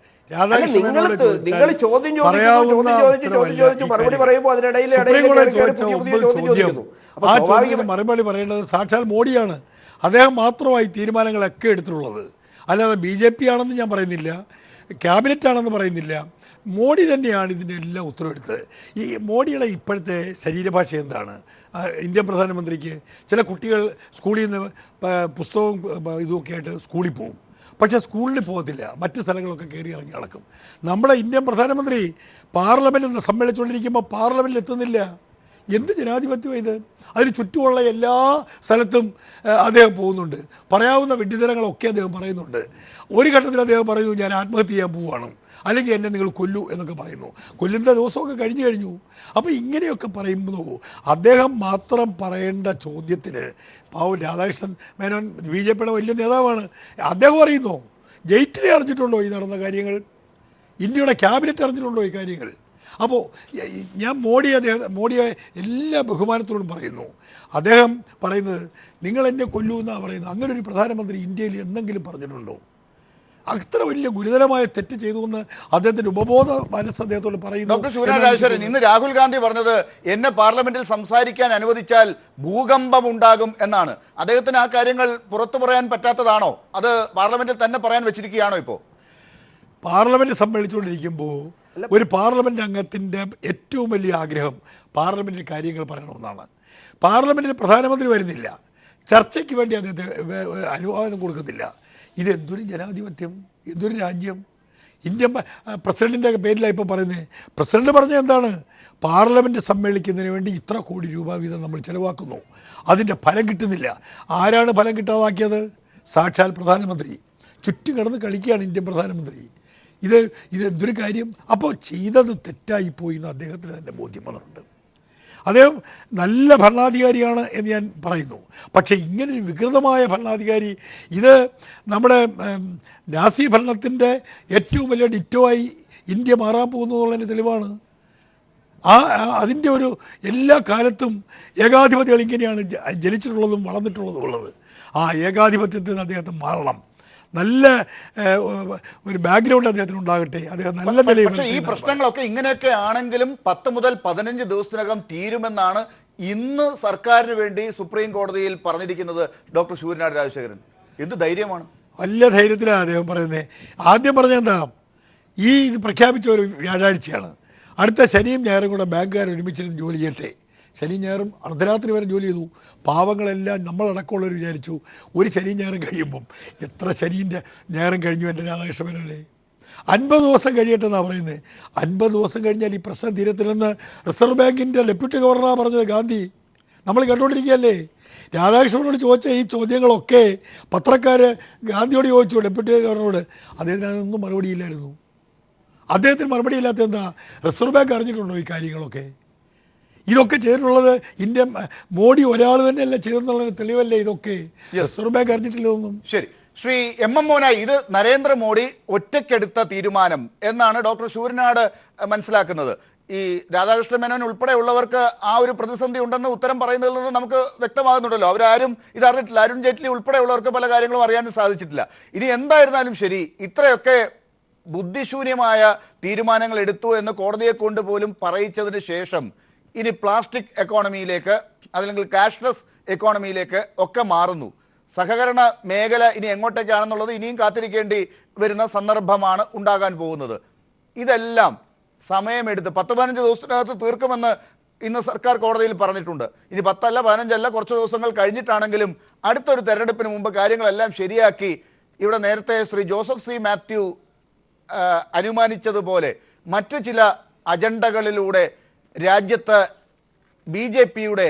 നിങ്ങൾ ചോദ്യം ചോദിച്ചു മറുപടി പറയുമ്പോൾ അതിനിടയിൽ മറുപടി പറയേണ്ടത് സാക്ഷാൽ മോഡിയാണ്. അദ്ദേഹം മാത്രമായി തീരുമാനങ്ങളൊക്കെ എടുത്തിട്ടുള്ളത്. അല്ലാതെ BJP ആണെന്ന് ഞാൻ പറയുന്നില്ല, ക്യാബിനറ്റ് ആണെന്ന് പറയുന്നില്ല. മോഡി തന്നെയാണ് ഇതിൻ്റെ എല്ലാം ഉത്തരവെടുത്തത്. ഈ മോഡിയുടെ ഇപ്പോഴത്തെ ശരീരഭാഷ എന്താണ്? ഇന്ത്യൻ പ്രധാനമന്ത്രിക്ക് ചില കുട്ടികൾ സ്കൂളിൽ നിന്ന് പുസ്തകവും ഇതുമൊക്കെ ആയിട്ട് സ്കൂളിൽ പോകും, പക്ഷേ സ്കൂളിൽ പോകത്തില്ല, മറ്റ് സ്ഥലങ്ങളൊക്കെ കയറി ഇറങ്ങി നടക്കും. നമ്മുടെ ഇന്ത്യൻ പ്രധാനമന്ത്രി പാർലമെൻറ്റിൽ സമ്മേളിച്ചുകൊണ്ടിരിക്കുമ്പോൾ പാർലമെൻറ്റിൽ എത്തുന്നില്ല. എന്ത് ജനാധിപത്യം ഇത്? അതിന് ചുറ്റുമുള്ള എല്ലാ സ്ഥലത്തും അദ്ദേഹം പോകുന്നുണ്ട്. പറയാവുന്ന വിഡ്ഢിത്തരങ്ങളൊക്കെ അദ്ദേഹം പറയുന്നുണ്ട്. ഒരു ഘട്ടത്തിൽ അദ്ദേഹം പറയുന്നു, ഞാൻ ആത്മഹത്യ ചെയ്യാൻ പോവുകയാണ്, അല്ലെങ്കിൽ എന്നെ നിങ്ങൾ കൊല്ലൂ എന്നൊക്കെ പറയുന്നു. കൊല്ലുന്ന ദിവസമൊക്കെ കഴിഞ്ഞു. അപ്പോൾ ഇങ്ങനെയൊക്കെ പറയുമ്പോൾ അദ്ദേഹം മാത്രം പറയേണ്ട ചോദ്യത്തിന് പാവം രാധാകൃഷ്ണൻ മേനോൻ BJPയുടെ വലിയ നേതാവാണ്, അദ്ദേഹം അറിയുന്നു. ജെയ്റ്റ്ലി അറിഞ്ഞിട്ടുണ്ടോ ഈ നടന്ന കാര്യങ്ങൾ? ഇന്ത്യയുടെ ക്യാബിനറ്റ് അറിഞ്ഞിട്ടുണ്ടോ ഈ കാര്യങ്ങൾ? അപ്പോൾ ഞാൻ മോഡിയെ എല്ലാ ബഹുമാനത്തോടും പറയുന്നു. അദ്ദേഹം പറയുന്നത് നിങ്ങൾ എന്നെ കൊല്ലൂ എന്നാണ് പറയുന്നത്. അങ്ങനെ ഒരു പ്രധാനമന്ത്രി ഇന്ത്യയിൽ എന്തെങ്കിലും പറഞ്ഞിട്ടുണ്ടോ? അത്ര വലിയ ഗുരുതരമായ തെറ്റ് ചെയ്തു എന്ന് അദ്ദേഹത്തിന്റെ ഉപബോധ മനസ്സ് അദ്ദേഹത്തോട് പറയുന്നു. ഡോക്ടർ ശൂരനാട് രാജശേഖരൻ, ഇന്ന് രാഹുൽ ഗാന്ധി പറഞ്ഞത് എന്നെ പാർലമെന്റിൽ സംസാരിക്കാൻ അനുവദിച്ചാൽ ഭൂകമ്പം ഉണ്ടാകും എന്നാണ്. അദ്ദേഹത്തിന് ആ കാര്യങ്ങൾ പുറത്തു പറയാൻ പറ്റാത്തതാണോ? അത് പാർലമെന്റിൽ തന്നെ പറയാൻ വെച്ചിരിക്കുകയാണോ? ഇപ്പോൾ പാർലമെന്റ് സമ്മേളിച്ചുകൊണ്ടിരിക്കുമ്പോൾ ഒരു പാർലമെന്റ് അംഗത്തിന്റെ ഏറ്റവും വലിയ ആഗ്രഹം പാർലമെന്റിൽ കാര്യങ്ങൾ പറയണമെന്നാണ്. പാർലമെന്റിൽ പ്രധാനമന്ത്രി വരുന്നില്ല, ചർച്ചയ്ക്ക് വേണ്ടി അദ്ദേഹത്തെ അനുവാദം കൊടുക്കുന്നില്ല. ഇതെന്തൊരു ജനാധിപത്യം, എന്തൊരു രാജ്യം? ഇന്ത്യൻ പ്രസിഡന്റിൻ്റെ പേരിലാണ് ഇപ്പോൾ പറയുന്നത്. പ്രസിഡന്റ് പറഞ്ഞ എന്താണ്? പാർലമെൻറ്റ് സമ്മേളിക്കുന്നതിന് വേണ്ടി ഇത്ര കോടി രൂപ വീതം നമ്മൾ ചിലവാക്കുന്നു, അതിൻ്റെ ഫലം കിട്ടുന്നില്ല. ആരാണ് ഫലം കിട്ടാതാക്കിയത്? സാക്ഷാൽ പ്രധാനമന്ത്രി. ചുറ്റും കിടന്ന് കളിക്കുകയാണ് ഇന്ത്യൻ പ്രധാനമന്ത്രി. ഇതെന്തൊരു കാര്യം? അപ്പോൾ ചെയ്തത് തെറ്റായിപ്പോയി എന്ന് അദ്ദേഹത്തിന് തന്നെ ബോധ്യം വന്നിട്ടുണ്ട്. അദ്ദേഹം നല്ല ഭരണാധികാരിയാണ് എന്ന് ഞാൻ പറയുന്നു, പക്ഷേ ഇങ്ങനൊരു വികൃതമായ ഭരണാധികാരി, ഇത് നമ്മുടെ നാസി ഭരണത്തിൻ്റെ ഏറ്റവും വലിയ ഡിറ്റോയായി ഇന്ത്യ മാറാൻ പോകുന്നു എന്നുള്ളതിന് തെളിവാണ്. അതിൻ്റെ ഒരു എല്ലാ കാലത്തും ഏകാധിപതികൾ ഇങ്ങനെയാണ് ജനിച്ചിട്ടുള്ളതും വളർന്നിട്ടുള്ളതും ഉള്ളത്. ആ ഏകാധിപത്യത്തിൽ നിന്ന് അദ്ദേഹത്തെ മാറണം. നല്ല ഒരു ബാക്ക്ഗ്രൗണ്ട് അദ്ദേഹത്തിന് ഉണ്ടാകട്ടെ. അദ്ദേഹം നല്ല നിലയിൽ. പക്ഷേ ഈ പ്രശ്നങ്ങളൊക്കെ ഇങ്ങനെയൊക്കെ ആണെങ്കിലും 10 മുതൽ 15 ദിവസത്തിനകം തീരുമെന്നാണ് ഇന്ന് സർക്കാരിന് വേണ്ടി സുപ്രീം കോടതിയിൽ പറഞ്ഞിരിക്കുന്നത് ഡോക്ടർ ശൂരനാട് രാജശേഖരൻ. എന്ത് ധൈര്യമാണ്! വലിയ ധൈര്യത്തിലാണ് അദ്ദേഹം പറയുന്നത്. ആദ്യം പറഞ്ഞ എന്താ, ഇത് പ്രഖ്യാപിച്ച ഒരു വ്യാഴാഴ്ചയാണ്, അടുത്ത ശനിയും ഞായറും കൂടെ ബാങ്കുകാർ ഒരുമിച്ചിരുന്ന് ജോലി ചെയ്യട്ടെ. ശനിയും ഞായറും അർദ്ധരാത്രി വരെ ജോലി ചെയ്തു. പാവങ്ങളെല്ലാം നമ്മളടക്കമുള്ളവർ വിചാരിച്ചു ഒരു ശനിയും ഞായറും കഴിയുമ്പം എത്ര ശനിൻ്റെ ഞായറും കഴിഞ്ഞു എൻ്റെ രാധാകൃഷ്ണ മേനോനെ. 50 ദിവസം കഴിയട്ടെ എന്നാണ് പറയുന്നത്. 50 ദിവസം കഴിഞ്ഞാൽ ഈ പ്രശ്നം തീരത്തില്ലെന്ന് റിസർവ് ബാങ്കിൻ്റെ ഡെപ്യൂട്ടി ഗവർണറാണ് പറഞ്ഞത്, ഗാന്ധി. നമ്മൾ കണ്ടുകൊണ്ടിരിക്കുകയല്ലേ. രാധാകൃഷ്ണനോട് ചോദിച്ച ഈ ചോദ്യങ്ങളൊക്കെ പത്രക്കാർ ഗാന്ധിയോട് ചോദിച്ചു, ഡെപ്യൂട്ടി ഗവർണറോട്. അദ്ദേഹത്തിന് അതിനൊന്നും മറുപടിയില്ലായിരുന്നു. അദ്ദേഹത്തിന് മറുപടിയില്ലാത്ത എന്താ? റിസർവ് ബാങ്ക് അറിഞ്ഞിട്ടുണ്ടോ ഈ കാര്യങ്ങളൊക്കെ? ഇതൊക്കെ ചെയ്തിട്ടുള്ളത് ഇന്ത്യൻ മോഡി ഒരാൾ തന്നെയല്ല ചെയ്തെന്നുള്ളതിന് തെളിവല്ലേ ഇതൊക്കെ? റിസർവ് ബാങ്ക് അറിഞ്ഞിട്ടില്ലതൊന്നും. ശരി, ശ്രീ MM മോനായി, ഇത് നരേന്ദ്രമോദി ഒറ്റയ്ക്കെടുത്ത തീരുമാനം എന്നാണ് ഡോക്ടർ ശൂരനാട് മനസ്സിലാക്കുന്നത്. ഈ രാധാകൃഷ്ണ മേനോൻ ഉൾപ്പെടെയുള്ളവർക്ക് ആ ഒരു പ്രതിസന്ധി ഉണ്ടെന്ന് ഉത്തരം പറയുന്നതിൽ നിന്ന് നമുക്ക് വ്യക്തമാകുന്നുണ്ടല്ലോ. അവരാരും ഇത് അറിഞ്ഞിട്ടില്ല. അരുൺ ജെയ്റ്റ്ലി ഉൾപ്പെടെയുള്ളവർക്ക് പല കാര്യങ്ങളും അറിയാനും സാധിച്ചിട്ടില്ല. ഇനി എന്തായിരുന്നാലും ശരി, ഇത്രയൊക്കെ ബുദ്ധിശൂന്യമായ തീരുമാനങ്ങൾ എടുത്തു എന്ന് കോടതിയെ കൊണ്ട് പോലും പറയിച്ചതിന് ശേഷം ഇനി പ്ലാസ്റ്റിക് എക്കോണമിയിലേക്ക്, അല്ലെങ്കിൽ കാഷ്ലെസ് എക്കോണമിയിലേക്ക് ഒക്കെ മാറുന്നു. സഹകരണ മേഖല ഇനി എങ്ങോട്ടേക്കാണെന്നുള്ളത് ഇനിയും കാത്തിരിക്കേണ്ടി വരുന്ന സന്ദർഭമാണ് ഉണ്ടാകാൻ പോകുന്നത്. ഇതെല്ലാം സമയമെടുത്ത് 10-15 ദിവസത്തിനകത്ത് തീർക്കുമെന്ന് ഇന്ന് സർക്കാർ കോടതിയിൽ പറഞ്ഞിട്ടുണ്ട്. ഇനി 10 അല്ല 15 അല്ല, കുറച്ച് ദിവസങ്ങൾ കഴിഞ്ഞിട്ടാണെങ്കിലും അടുത്തൊരു തെരഞ്ഞെടുപ്പിന് മുമ്പ് കാര്യങ്ങളെല്ലാം ശരിയാക്കി ഇവിടെ നേരത്തെ ശ്രീ ജോസഫ് സി മാത്യു അനുമാനിച്ചതുപോലെ മറ്റു ചില അജണ്ടകളിലൂടെ രാജ്യത്ത് BJPയുടെ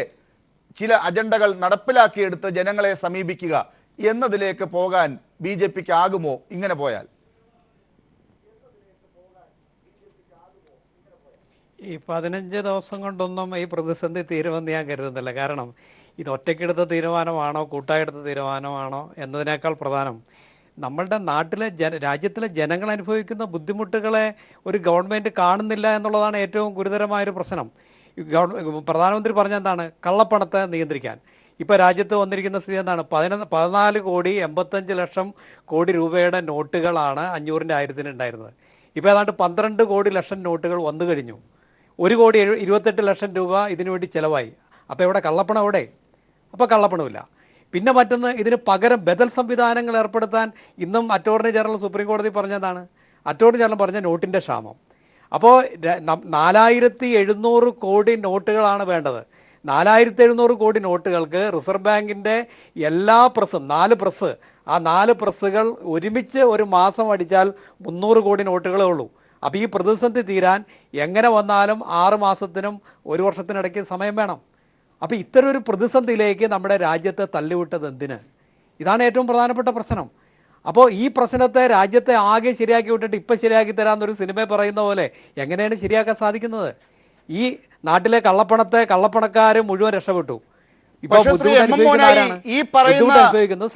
ചില അജണ്ടകൾ നടപ്പിലാക്കിയെടുത്ത് ജനങ്ങളെ സമീപിക്കുക എന്നതിലേക്ക് പോകാൻ BJPക്ക് ആകുമോ ഇങ്ങനെ പോയാൽ? ഈ 15 ദിവസം കൊണ്ടൊന്നും ഈ പ്രതിസന്ധി തീരുമെന്ന് ഞാൻ കരുതുന്നില്ല. കാരണം ഇത് ഒറ്റയ്ക്കെടുത്ത തീരുമാനമാണോ കൂട്ടായെടുത്ത തീരുമാനമാണോ എന്നതിനേക്കാൾ പ്രധാനം നമ്മളുടെ നാട്ടിലെ രാജ്യത്തിലെ ജനങ്ങൾ അനുഭവിക്കുന്ന ബുദ്ധിമുട്ടുകളെ ഒരു ഗവൺമെൻറ് കാണുന്നില്ല എന്നുള്ളതാണ് ഏറ്റവും ഗുരുതരമായൊരു പ്രശ്നം. പ്രധാനമന്ത്രി പറഞ്ഞ എന്താണ്? കള്ളപ്പണത്തെ നിയന്ത്രിക്കാൻ. ഇപ്പോൾ രാജ്യത്ത് വന്നിരിക്കുന്ന സ്ഥിതി എന്താണ്? 14,85,00,00,000 രൂപയുടെ നോട്ടുകളാണ് 500-ൻ്റെ 1000-ന് ഉണ്ടായിരുന്നത്. ഇപ്പോൾ ഏതാണ്ട് 12,00,00,000 നോട്ടുകൾ വന്നു കഴിഞ്ഞു. 1,28,00,000 രൂപ ഇതിനു വേണ്ടി ചിലവായി. അപ്പോൾ ഇവിടെ കള്ളപ്പണം എവിടെ? അപ്പോൾ കള്ളപ്പണമില്ല. പിന്നെ മറ്റൊന്ന്, ഇതിന് പകരം ബദൽ സംവിധാനങ്ങൾ ഏർപ്പെടുത്താൻ ഇന്നും അറ്റോർണി ജനറൽ സുപ്രീം കോടതി പറഞ്ഞതാണ്. അറ്റോർണി ജനറൽ പറഞ്ഞ നോട്ടിൻ്റെ ക്ഷാമം. അപ്പോൾ 4,700 കോടി നോട്ടുകളാണ് വേണ്ടത്. 4,700 കോടി നോട്ടുകൾക്ക് റിസർവ് ബാങ്കിൻ്റെ എല്ലാ പ്രസ്സും 4 പ്രസ്, ആ 4 പ്രസ്സുകൾ ഒരുമിച്ച് ഒരു മാസം അടിച്ചാൽ 300 കോടി നോട്ടുകളേ ഉള്ളൂ. അപ്പോൾ ഈ പ്രതിസന്ധി തീരാൻ എങ്ങനെ വന്നാലും 6 മാസത്തിനും 1 വർഷത്തിനിടയ്ക്ക് സമയം വേണം. അപ്പോൾ ഇത്തരം ഒരു പ്രതിസന്ധിയിലേക്ക് നമ്മുടെ രാജ്യത്തെ തള്ളിവിട്ടത് എന്തിന്? ഇതാണ് ഏറ്റവും പ്രധാനപ്പെട്ട പ്രശ്നം. അപ്പോൾ ഈ പ്രശ്നത്തെ രാജ്യത്തെ ആകെ ശരിയാക്കി വിട്ടിട്ട് ഇപ്പം ശരിയാക്കി തരാമെന്നൊരു സിനിമ പറയുന്ന പോലെ എങ്ങനെയാണ് ശരിയാക്കാൻ സാധിക്കുന്നത്? ഈ നാട്ടിലെ കള്ളപ്പണക്കാർ മുഴുവൻ രക്ഷപ്പെട്ടു. ഈ പറയുന്ന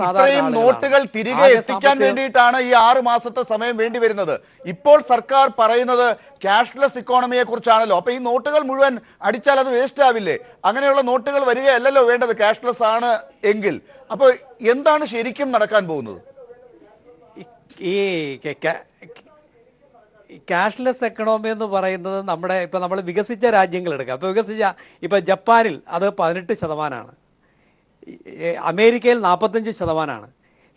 ഇത്രയും നോട്ടുകൾ തിരികെ എത്തിക്കാൻ വേണ്ടിയിട്ടാണ് ഈ 6 മാസത്തെ സമയം വേണ്ടി വരുന്നത്. ഇപ്പോൾ സർക്കാർ പറയുന്നത് ക്യാഷ്ലെസ് ഇക്കോണമിയെ കുറിച്ചാണല്ലോ. അപ്പൊ ഈ നോട്ടുകൾ മുഴുവൻ അടിച്ചാൽ അത് വേസ്റ്റ് ആവില്ലേ? അങ്ങനെയുള്ള നോട്ടുകൾ വരികയല്ലല്ലോ വേണ്ടത് ക്യാഷ്ലെസ് ആണ് എങ്കിൽ. അപ്പോൾ എന്താണ് ശരിക്കും നടക്കാൻ പോകുന്നത്? ഈ ക്യാഷ്ലെസ് എക്കണോമി എന്ന് പറയുന്നത് നമ്മൾ വികസിച്ച രാജ്യങ്ങളെടുക്കുക. അപ്പോൾ ഇപ്പോൾ ജപ്പാനിൽ അത് 18%, അമേരിക്കയിൽ 45%,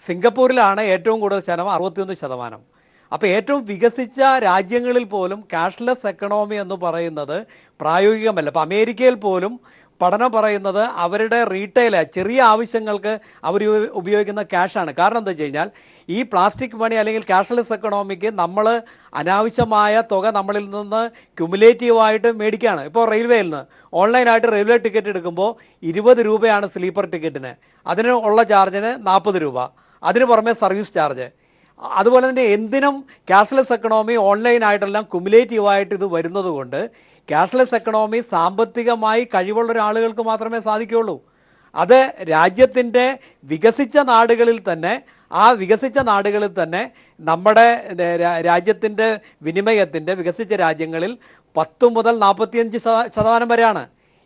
സിംഗപ്പൂരിലാണ് ഏറ്റവും കൂടുതൽ ശതമാനം 61%. അപ്പോൾ ഏറ്റവും വികസിച്ച രാജ്യങ്ങളിൽ പോലും ക്യാഷ്ലെസ് എക്കണോമി എന്ന് പറയുന്നത് പ്രായോഗികമല്ല. അപ്പോൾ അമേരിക്കയിൽ പോലും പഠനം പറയുന്നത് അവരുടെ റീറ്റെയിൽ ചെറിയ ആവശ്യങ്ങൾക്ക് അവർ ഉപയോഗിക്കുന്ന ക്യാഷാണ്. കാരണം എന്താ വെച്ച് കഴിഞ്ഞാൽ ഈ പ്ലാസ്റ്റിക് മണി അല്ലെങ്കിൽ ക്യാഷ്ലെസ് എക്കണോമിക്ക് നമ്മൾ അനാവശ്യമായ തുക നമ്മളിൽ നിന്ന് ക്യുമുലേറ്റീവായിട്ട് മേടിക്കുകയാണ്. ഇപ്പോൾ റെയിൽവേയിൽ നിന്ന് ഓൺലൈനായിട്ട് റെയിൽവേ ടിക്കറ്റ് എടുക്കുമ്പോൾ 20 രൂപയാണ് സ്ലീപ്പർ ടിക്കറ്റിന്. അതിന് ഉള്ള ചാർജിന് 40 രൂപ, അതിന് പുറമെ സർവീസ് ചാർജ്. അതുപോലെ തന്നെ എന്തിനും ക്യാഷ്ലെസ് എക്കണോമി ഓൺലൈനായിട്ടെല്ലാം ക്യുമുലേറ്റീവായിട്ട് ഇത് വരുന്നത് കൊണ്ട് ക്യാഷ്ലെസ് എക്കണോമി സാമ്പത്തികമായി കഴിവുള്ള ഒരാളുകൾക്ക് മാത്രമേ സാധിക്കുകയുള്ളൂ. അത് രാജ്യത്തിൻ്റെ വികസിച്ച നാടുകളിൽ തന്നെ നമ്മുടെ രാജ്യത്തിൻ്റെ വിനിമയത്തിൻ്റെ വികസിച്ച രാജ്യങ്ങളിൽ 10 മുതൽ 45% വരെയാണ്.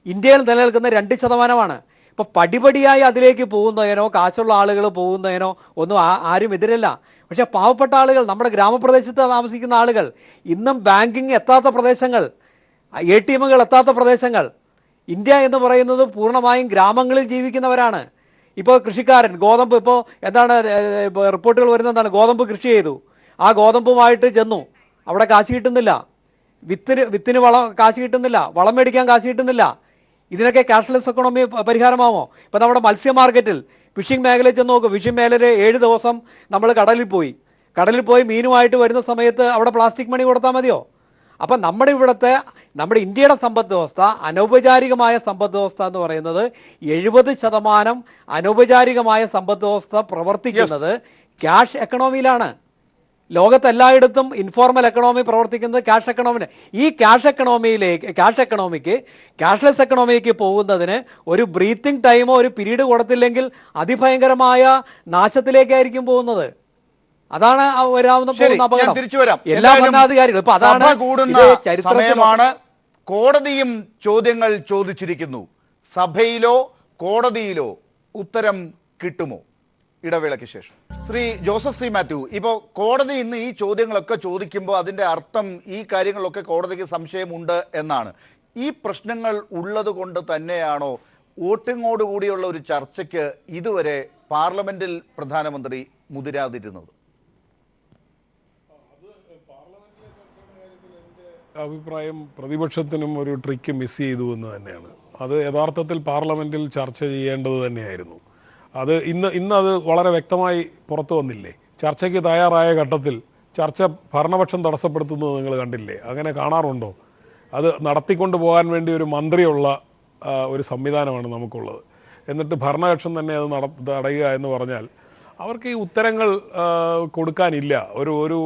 ഇന്ത്യയിൽ നിലനിൽക്കുന്ന 2%. ഇപ്പോൾ പടിപടിയായി അതിലേക്ക് പോകുന്നതിനോ കാശുള്ള ആളുകൾ പോകുന്നതിനോ ഒന്നും ആരും എതിരല്ല. പക്ഷേ പാവപ്പെട്ട ആളുകൾ, നമ്മുടെ ഗ്രാമപ്രദേശത്ത് താമസിക്കുന്ന ആളുകൾ, ഇന്നും ബാങ്കിങ് എത്താത്ത പ്രദേശങ്ങൾ, ATMകൾ എത്താത്ത പ്രദേശങ്ങൾ, ഇന്ത്യ എന്ന് പറയുന്നത് പൂർണ്ണമായും ഗ്രാമങ്ങളിൽ ജീവിക്കുന്നവരാണ്. ഇപ്പോൾ കൃഷിക്കാരൻ ഗോതമ്പ്, ഇപ്പോൾ എന്താണ് റിപ്പോർട്ടുകൾ വരുന്നതാണ്, ഗോതമ്പ് കൃഷി ചെയ്തു, ആ ഗോതമ്പുമായിട്ട് ചെന്നു, അവിടെ കാശ് കിട്ടുന്നില്ല, വിത്തിന് കാശ് കിട്ടുന്നില്ല, വളം മേടിക്കാൻ കാശ് കിട്ടുന്നില്ല. ഇതിനൊക്കെ ക്യാഷ്ലെസ് എക്കണോമി പരിഹാരമാവോ? ഇപ്പോൾ നമ്മുടെ മത്സ്യ മാർക്കറ്റിൽ ഫിഷിംഗ് മേഖലയിൽ ചെന്ന് നോക്കും. ഫിഷിംഗ് മേഖലയിൽ 7 ദിവസം നമ്മൾ കടലിൽ പോയി മീനുമായിട്ട് വരുന്ന സമയത്ത് അവിടെ പ്ലാസ്റ്റിക് മണി കൊടുത്താൽ മതിയോ? അപ്പം നമ്മുടെ ഇന്ത്യയുടെ സമ്പദ് വ്യവസ്ഥ, അനൗപചാരികമായ സമ്പദ് വ്യവസ്ഥ എന്ന് പറയുന്നത് 70% അനൗപചാരികമായ സമ്പദ് വ്യവസ്ഥ പ്രവർത്തിക്കുന്നത് ക്യാഷ് എക്കണോമിയിലാണ്. ലോകത്തെല്ലായിടത്തും ഇൻഫോർമൽ എക്കണോമി പ്രവർത്തിക്കുന്നത് ക്യാഷ് എക്കണോമിന്. ഈ ക്യാഷ് എക്കണോമിക്ക് ക്യാഷ്ലെസ് എക്കണോമിക്ക് പോകുന്നതിന് ഒരു ബ്രീത്തിങ് ടൈമോ ഒരു പീരീഡ് കൊടുത്തില്ലെങ്കിൽ അതിഭയങ്കരമായ നാശത്തിലേക്കായിരിക്കും പോകുന്നത്. അതാണ് വരാവുന്ന അപകടം. എല്ലാ ഭരണാധികാരികളും ഇപ്പൊ അതാണ് സമയമാണ്. കോടതിയും ചോദ്യങ്ങൾ ചോദിച്ചിരിക്കുന്നു. സഭയിലോ കോടതിയിലോ ഉത്തരം കിട്ടുമോ? ഇടവേളയ്ക്ക് ശേഷം. ശ്രീ ജോസഫ് സി മാത്യു, ഇപ്പോൾ കോടതി ഇന്ന് ഈ ചോദ്യങ്ങളൊക്കെ ചോദിക്കുമ്പോൾ അതിൻ്റെ അർത്ഥം ഈ കാര്യങ്ങളിലൊക്കെ കോടതിക്ക് സംശയമുണ്ട് എന്നാണ്. ഈ പ്രശ്നങ്ങൾ ഉള്ളത് കൊണ്ട് തന്നെയാണോ വോട്ടിങ്ങോടുകൂടിയുള്ള ഒരു ചർച്ചയ്ക്ക് ഇതുവരെ പാർലമെന്റിൽ പ്രധാനമന്ത്രി മുതിരാതിരുന്നത്? അഭിപ്രായം പ്രതിപക്ഷത്തിനും ഒരു ട്രിക്ക് മിസ് ചെയ്തു എന്ന് തന്നെയാണ്. അത് യഥാർത്ഥത്തിൽ പാർലമെൻറ്റിൽ ചർച്ച ചെയ്യേണ്ടത് തന്നെയായിരുന്നു. അത് ഇന്ന് അത് വളരെ വ്യക്തമായി പുറത്തു വന്നില്ലേ? ചർച്ചയ്ക്ക് തയ്യാറായ ഘട്ടത്തിൽ ചർച്ച ഭരണപക്ഷം തടസ്സപ്പെടുത്തുന്നത് നിങ്ങൾ കണ്ടില്ലേ? അങ്ങനെ കാണാറുണ്ടോ? അത് നടത്തിക്കൊണ്ട് പോകാൻ വേണ്ടി ഒരു മന്ത്രിയുള്ള ഒരു സംവിധാനമാണ് നമുക്കുള്ളത്. എന്നിട്ട് ഭരണപക്ഷം തന്നെ അത് തടയുക എന്ന് പറഞ്ഞാൽ അവർക്ക് ഈ ഉത്തരങ്ങൾ കൊടുക്കാനില്ല. ഒരു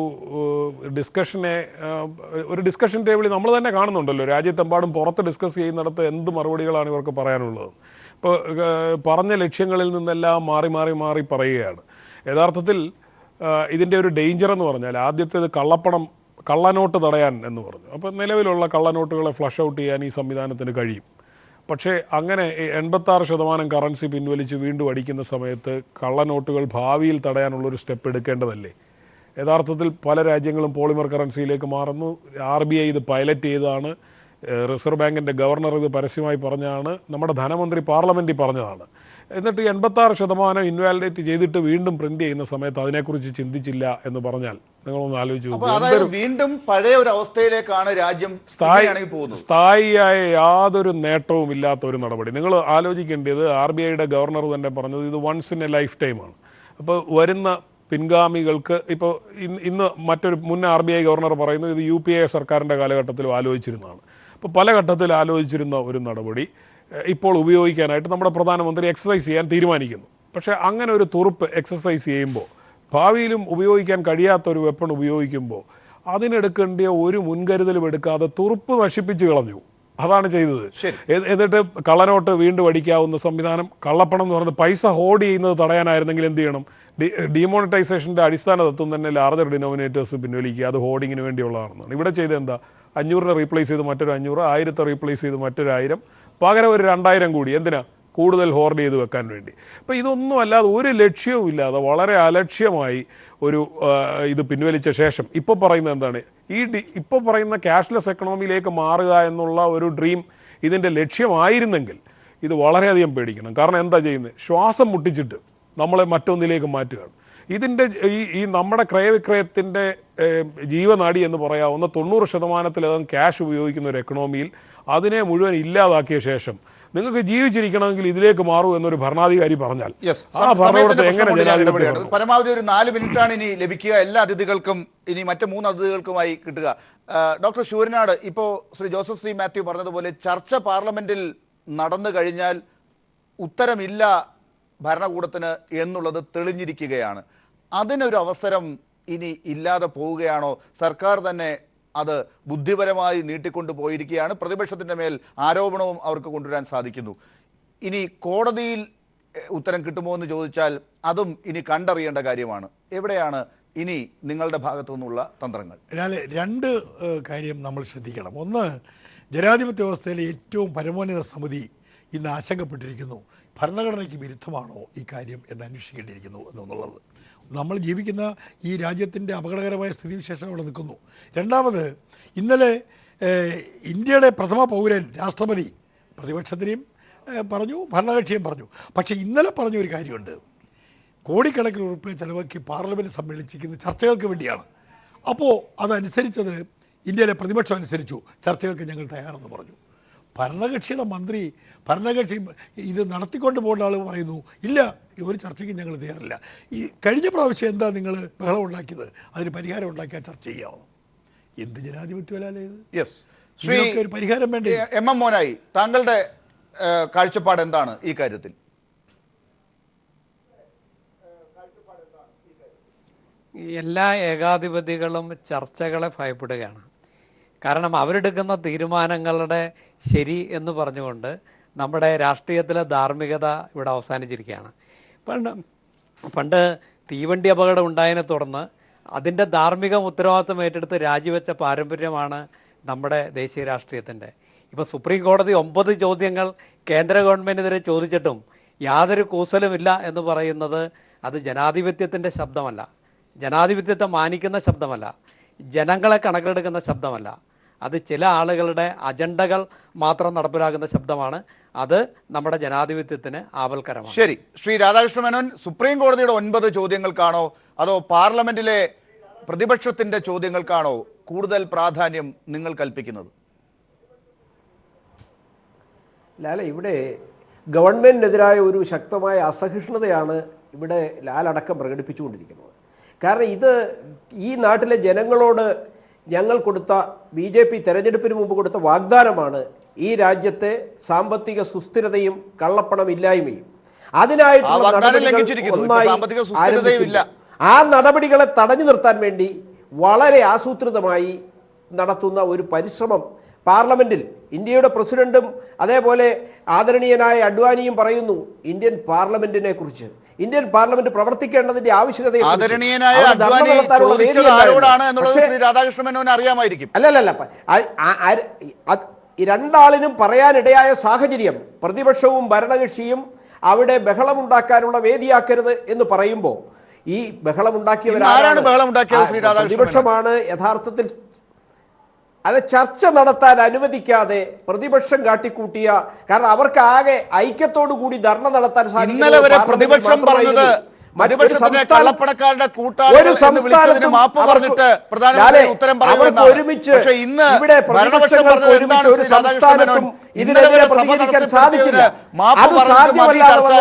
ഡിസ്കഷൻ ടേബിളിൽ നമ്മൾ തന്നെ കാണുന്നുണ്ടല്ലോ, രാജ്യത്തെമ്പാടും പുറത്ത് ഡിസ്കസ് ചെയ്യുന്നിടത്ത് എന്ത് മറുപടികളാണ് ഇവർക്ക് പറയാനുള്ളത്. ഇപ്പോൾ പറഞ്ഞ ലക്ഷ്യങ്ങളിൽ നിന്നെല്ലാം മാറി പറയുകയാണ്. യഥാർത്ഥത്തിൽ ഇതിൻ്റെ ഒരു ഡേഞ്ചർ എന്ന് പറഞ്ഞാൽ ആദ്യത്തേത് കള്ളനോട്ട് തടയാൻ എന്ന് പറഞ്ഞു. അപ്പോൾ നിലവിലുള്ള കള്ളനോട്ടുകളെ ഫ്ലഷ് ഔട്ട് ചെയ്യാൻ ഈ സംവിധാനത്തിന് കഴിയും. പക്ഷേ അങ്ങനെ 86% കറൻസി പിൻവലിച്ച് വീണ്ടും അടിക്കുന്ന സമയത്ത് കള്ളനോട്ടുകൾ ഭാവിയിൽ തടയാനുള്ളൊരു സ്റ്റെപ്പ് എടുക്കേണ്ടതല്ലേ? യഥാർത്ഥത്തിൽ പല രാജ്യങ്ങളും പോളിമർ കറൻസിയിലേക്ക് മാറുന്നു. RBI ഇത് പൈലറ്റ് ചെയ്തതാണ്. റിസർവ് ബാങ്കിൻ്റെ ഗവർണർ ഇത് പരസ്യമായി പറഞ്ഞതാണ്. നമ്മുടെ ധനമന്ത്രി പാർലമെൻറ്റിൽ പറഞ്ഞതാണ്. എന്നിട്ട് 86% ഇൻവാലിഡേറ്റ് ചെയ്തിട്ട് വീണ്ടും പ്രിന്റ് ചെയ്യുന്ന സമയത്ത് അതിനെക്കുറിച്ച് ചിന്തിച്ചില്ല എന്ന് പറഞ്ഞാൽ നിങ്ങളൊന്ന് ആലോചിച്ച് വീണ്ടും പഴയ ഒരു അവസ്ഥയിലേക്കാണ് രാജ്യം സ്ഥായിയായ യാതൊരു നേട്ടവും ഇല്ലാത്ത ഒരു നടപടി. നിങ്ങൾ ആലോചിക്കേണ്ടത് RBIയുടെ ഗവർണർ തന്നെ പറഞ്ഞത് ഇത് വൺസ് ഇൻ എ ലൈഫ് ടൈമാണ്. അപ്പോൾ വരുന്ന പിൻഗാമികൾക്ക് ഇപ്പോൾ ഇന്ന് മറ്റൊരു മുൻ RBI ഗവർണർ പറയുന്നത് ഇത് UPA സർക്കാരിൻ്റെ കാലഘട്ടത്തിലും ആലോചിച്ചിരുന്നതാണ്. അപ്പോൾ പല ഘട്ടത്തിൽ ആലോചിച്ചിരുന്ന ഒരു നടപടി ഇപ്പോൾ ഉപയോഗിക്കാനായിട്ട് നമ്മുടെ പ്രധാനമന്ത്രി എക്സസൈസ് ചെയ്യാൻ തീരുമാനിക്കുന്നു. പക്ഷേ അങ്ങനെ ഒരു തുറുപ്പ് എക്സസൈസ് ചെയ്യുമ്പോൾ ഭാവിയിലും ഉപയോഗിക്കാൻ കഴിയാത്തൊരു വെപ്പൺ ഉപയോഗിക്കുമ്പോൾ അതിനെടുക്കേണ്ട ഒരു മുൻകരുതലും എടുക്കാതെ തുറുപ്പ് നശിപ്പിച്ച് കളഞ്ഞു. അതാണ് ചെയ്തത്. എന്നിട്ട് കള്ളനോട്ട് വീണ്ടും അടിക്കാവുന്ന സംവിധാനം, കള്ളപ്പണം എന്ന് പറയുന്നത് പൈസ ഹോൾഡ് ചെയ്യുന്നത് തടയാനായിരുന്നെങ്കിൽ എന്ത് ചെയ്യണം? ഡിമോണിറ്റൈസേഷൻ്റെ അടിസ്ഥാന തത്വം തന്നെ ലാർജർ ഡിനോമിനേറ്റേഴ്സ് പിൻവലിക്കുക, അത് ഹോർഡിങ്ങിന് വേണ്ടിയുള്ളതാണെന്നാണ്. ഇവിടെ ചെയ്ത് എന്താ? 500 റീപ്ലേസ് ചെയ്ത് മറ്റൊരു 500, 1000 റീപ്ലേസ് ചെയ്ത് മറ്റൊരു 1000, പകരം ഒരു 2000 കൂടി. എന്തിനാ? കൂടുതൽ ഹോർഡ് ചെയ്ത് വെക്കാൻ വേണ്ടി. അപ്പോൾ ഇതൊന്നും അല്ലാതെ ഒരു ലക്ഷ്യവും ഇല്ലാതെ വളരെ അലക്ഷ്യമായി ഇത് പിൻവലിച്ച ശേഷം ഇപ്പോൾ പറയുന്നത് എന്താണ്? ഇപ്പോൾ പറയുന്ന ക്യാഷ്ലെസ് എക്കണോമിയിലേക്ക് മാറുക എന്നുള്ള ഒരു ഡ്രീം ഇതിൻ്റെ ലക്ഷ്യമായിരുന്നെങ്കിൽ ഇത് വളരെയധികം പേടിക്കണം. കാരണം എന്താ ചെയ്യുന്നത്? ശ്വാസം മുട്ടിച്ചിട്ട് നമ്മളെ മറ്റൊന്നിലേക്ക് മാറ്റുകയാണ്. ഇതിൻ്റെ ഈ നമ്മുടെ ക്രയവിക്രയത്തിൻ്റെ ജീവനാടി എന്ന് പറയാവുന്ന 90%-ലേതും ക്യാഷ് ഉപയോഗിക്കുന്ന ഒരു എക്കണോമിയിൽ അതിനെ മുഴുവൻ ഇല്ലാതാക്കിയ ശേഷം നിങ്ങൾക്ക് ജീവിച്ചിരിക്കണമെങ്കിൽ ഇതിലേക്ക് മാറൂ എന്നൊരു ഭരണാധികാരി പറഞ്ഞാൽ ആ ഭരണകൂടത്തെ എങ്ങനെ ജനാധിപത്യം? പരമാവധി ഒരു 4 മിനിറ്റാണ് ഇനി ലഭിക്കുക എല്ലാ അതിഥികൾക്കും, ഇനി മറ്റ് 3 അതിഥികൾക്കുമായി കിട്ടുക. ഡോക്ടർ ശൂരനാട്, ഇപ്പോൾ ശ്രീ ജോസഫ് സി മാത്യു പറഞ്ഞതുപോലെ ചർച്ച പാർലമെന്റിൽ നടന്നു കഴിഞ്ഞാൽ ഉത്തരമില്ല ഭരണകൂടത്തിന് എന്നുള്ളത് തെളിഞ്ഞിരിക്കുകയാണ്. അതിനൊരു അവസരം ഇനി ഇല്ലാതെ പോവുകയാണോ? സർക്കാർ തന്നെ അത് ബുദ്ധിപരമായി നീട്ടിക്കൊണ്ടു പോയിരിക്കുകയാണ്. പ്രതിപക്ഷത്തിൻ്റെ മേൽ ആരോപണവും അവർക്ക് കൊണ്ടുവരാൻ സാധിക്കുന്നു. ഇനി കോടതിയിൽ ഉത്തരം കിട്ടുമോ എന്ന് ചോദിച്ചാൽ അതും ഇനി കണ്ടറിയേണ്ട കാര്യമാണ്. എവിടെയാണ് ഇനി നിങ്ങളുടെ ഭാഗത്തു നിന്നുള്ള തന്ത്രങ്ങൾ? എന്നാൽ 2 കാര്യം നമ്മൾ ശ്രദ്ധിക്കണം. ഒന്ന്, ജനാധിപത്യ വ്യവസ്ഥയിലെ ഏറ്റവും പരമോന്നത സമിതി ഇന്ന് ആശങ്കപ്പെട്ടിരിക്കുന്നു. ഭരണഘടനയ്ക്ക് വിരുദ്ധമാണോ ഈ കാര്യം എന്ന് അന്വേഷിക്കേണ്ടിയിരിക്കുന്നു എന്നുള്ളത്. നമ്മൾ ജീവിക്കുന്ന ഈ രാജ്യത്തിൻ്റെ അപകടകരമായ സ്ഥിതിവിശേഷം അവിടെ നിൽക്കുന്നു. രണ്ടാമത്, ഇന്നലെ ഇന്ത്യയുടെ പ്രഥമ പൗരൻ രാഷ്ട്രപതി പ്രതിപക്ഷത്തിനെയും പറഞ്ഞു, ഭരണകക്ഷിയും പറഞ്ഞു. പക്ഷേ ഇന്നലെ പറഞ്ഞൊരു കാര്യമുണ്ട്, കോടിക്കണക്കിന് ഉറുപ്പിക ചെലവാക്കി പാർലമെൻറ്റ് സമ്മേളിച്ചിരിക്കുന്ന ചർച്ചകൾക്ക് വേണ്ടിയാണ്. അപ്പോൾ അതനുസരിച്ചത് ഇന്ത്യയിലെ പ്രതിപക്ഷം അനുസരിച്ചു, ചർച്ചകൾക്ക് ഞങ്ങൾ തയ്യാറെന്ന് പറഞ്ഞു. ഭരണകക്ഷിയുടെ മന്ത്രി, ഭരണകക്ഷി ഇത് നടത്തിക്കൊണ്ട് പോകേണ്ട ആൾ പറയുന്നു, ഇല്ല, ഒരു ചർച്ചയ്ക്ക് ഞങ്ങൾ തയ്യാറില്ല. ഈ കഴിഞ്ഞ പ്രാവശ്യം എന്താ നിങ്ങൾ ബഹളം ഉണ്ടാക്കിയത്? അതിന് പരിഹാരം ഉണ്ടാക്കിയാൽ ചർച്ച ചെയ്യാമോ? എന്ത് ജനാധിപത്യമല്ലേ ഇത്? ഇതിനൊക്കെ ഒരു പരിഹാരം വേണ്ടേ? MM മോനായി, താങ്കളുടെ കാഴ്ചപ്പാട് എന്താണ് ഈ കാര്യത്തിൽ? എല്ലാ ഏകാധിപതികളും ചർച്ചകളെ ഭയപ്പെടുകയാണ്. കാരണം അവരെടുക്കുന്ന തീരുമാനങ്ങളുടെ ശരി എന്ന് പറഞ്ഞുകൊണ്ട് നമ്മുടെ രാഷ്ട്രീയത്തിലെ ധാർമ്മികത ഇവിടെ അവസാനിച്ചിരിക്കുകയാണ്. പണ്ട് തീവണ്ടി അപകടം ഉണ്ടായതിനെ തുടർന്ന് അതിൻ്റെ ധാർമ്മിക ഉത്തരവാദിത്വം ഏറ്റെടുത്ത് രാജിവെച്ച പാരമ്പര്യമാണ് നമ്മുടെ ദേശീയ രാഷ്ട്രീയത്തിൻ്റെ. ഇപ്പോൾ സുപ്രീം കോടതി 9 ചോദ്യങ്ങൾ കേന്ദ്ര ഗവൺമെൻറ്റിനെതിരെ ചോദിച്ചിട്ടും യാതൊരു കൂസലുമില്ല എന്ന് പറയുന്നത് അത് ജനാധിപത്യത്തിൻ്റെ ശബ്ദമല്ല, ജനാധിപത്യത്തെ മാനിക്കുന്ന ശബ്ദമല്ല, ജനങ്ങളെ കണക്കിലെടുക്കുന്ന ശബ്ദമല്ല. അത് ചില ആളുകളുടെ അജണ്ടകൾ മാത്രം നടപ്പിലാക്കുന്ന ശബ്ദമാണ്. അത് നമ്മുടെ ജനാധിപത്യത്തിന് ആപൽക്കരമാണ്. ശരി, ശ്രീ രാധാകൃഷ്ണ മേനോൻ, സുപ്രീം കോടതിയുടെ 9 ചോദ്യങ്ങൾക്കാണോ അതോ പാർലമെന്റിലെ പ്രതിപക്ഷത്തിന്റെ ചോദ്യങ്ങൾക്കാണോ കൂടുതൽ പ്രാധാന്യം നിങ്ങൾ കൽപ്പിക്കുന്നത്? ലാല, ഇവിടെ ഗവൺമെൻറ്റിനെതിരായ ഒരു ശക്തമായ അസഹിഷ്ണുതയാണ് ഇവിടെ ലാലടക്കം പ്രകടിപ്പിച്ചുകൊണ്ടിരിക്കുന്നത്. കാരണം ഇത് ഈ നാട്ടിലെ ജനങ്ങളോട് ഞങ്ങൾ കൊടുത്ത BJP തെരഞ്ഞെടുപ്പിന് മുമ്പ് കൊടുത്ത വാഗ്ദാനമാണ് ഈ രാജ്യത്തെ സാമ്പത്തിക സുസ്ഥിരതയും കള്ളപ്പണമില്ലായ്മയും അതിനായിട്ടുള്ള വാഗ്ദാനം നടപടികൾ ലംഘിച്ചിരിക്കുന്നു. ഇപ്പോൾ ഒന്നായി സാമ്പത്തിക സുസ്ഥിരതയും ഇല്ല. ആരംഭിക്കുന്നു. ആ നടപടികളെ തടഞ്ഞു നിർത്താൻ വേണ്ടി വളരെ ആസൂത്രിതമായി നടത്തുന്ന ഒരു പരിശ്രമം പാർലമെന്റിൽ ഇന്ത്യയുടെ പ്രസിഡന്റും അതേപോലെ ആദരണീയനായ അഡ്വാനിയും പറയുന്നു ഇന്ത്യൻ പാർലമെന്റിനെ കുറിച്ച്. ഇന്ത്യൻ പാർലമെന്റ് പ്രവർത്തിക്കേണ്ടതിന്റെ ആവശ്യകതയെ ആദരണീയനായ അഡ്വാനി ചോദിച്ചത് ആരോടാണ് എന്നുള്ളത് ശ്രീ രാധാകൃഷ്ണ മേനോന് അറിയാമായിരിക്കും. അല്ലല്ല രണ്ടാളിനും പറയാനിടയായ സാഹചര്യം പ്രതിപക്ഷവും ഭരണകക്ഷിയും അവിടെ ബഹളമുണ്ടാക്കാനുള്ള വേദിയാക്കരുത് എന്ന് പറയുമ്പോൾ ഈ ആരാണ് ബഹളമുണ്ടാക്കിയത് ശ്രീ രാധാകൃഷ്ണൻ? പ്രതിപക്ഷമാണ് യഥാർത്ഥത്തിൽ. അല്ല, ചർച്ച നടത്താൻ അനുവദിക്കാതെ പ്രതിപക്ഷം കാട്ടിക്കൂട്ടിയ, കാരണം അവർക്ക് ആകെ ഐക്യത്തോടു കൂടി ധർണ നടത്താൻ ഇന്നലെ വരെ പ്രതിപക്ഷം പറഞ്ഞത് കള്ളപ്പണക്കാരുടെ ഒരു സംസ്ഥാനത്തും മാപ്പ് പറഞ്ഞിട്ട് പ്രധാനമന്ത്രി ഉത്തരം ഇവിടെ പ്രതിപക്ഷങ്ങൾക്ക് ഒരുമിച്ച് ഒരു സംസ്ഥാനത്തും ഇതിനെതിരെ പ്രതികരിക്കാൻ സാധിച്ചില്ല. അത് സാധ്യമല്ലാതെ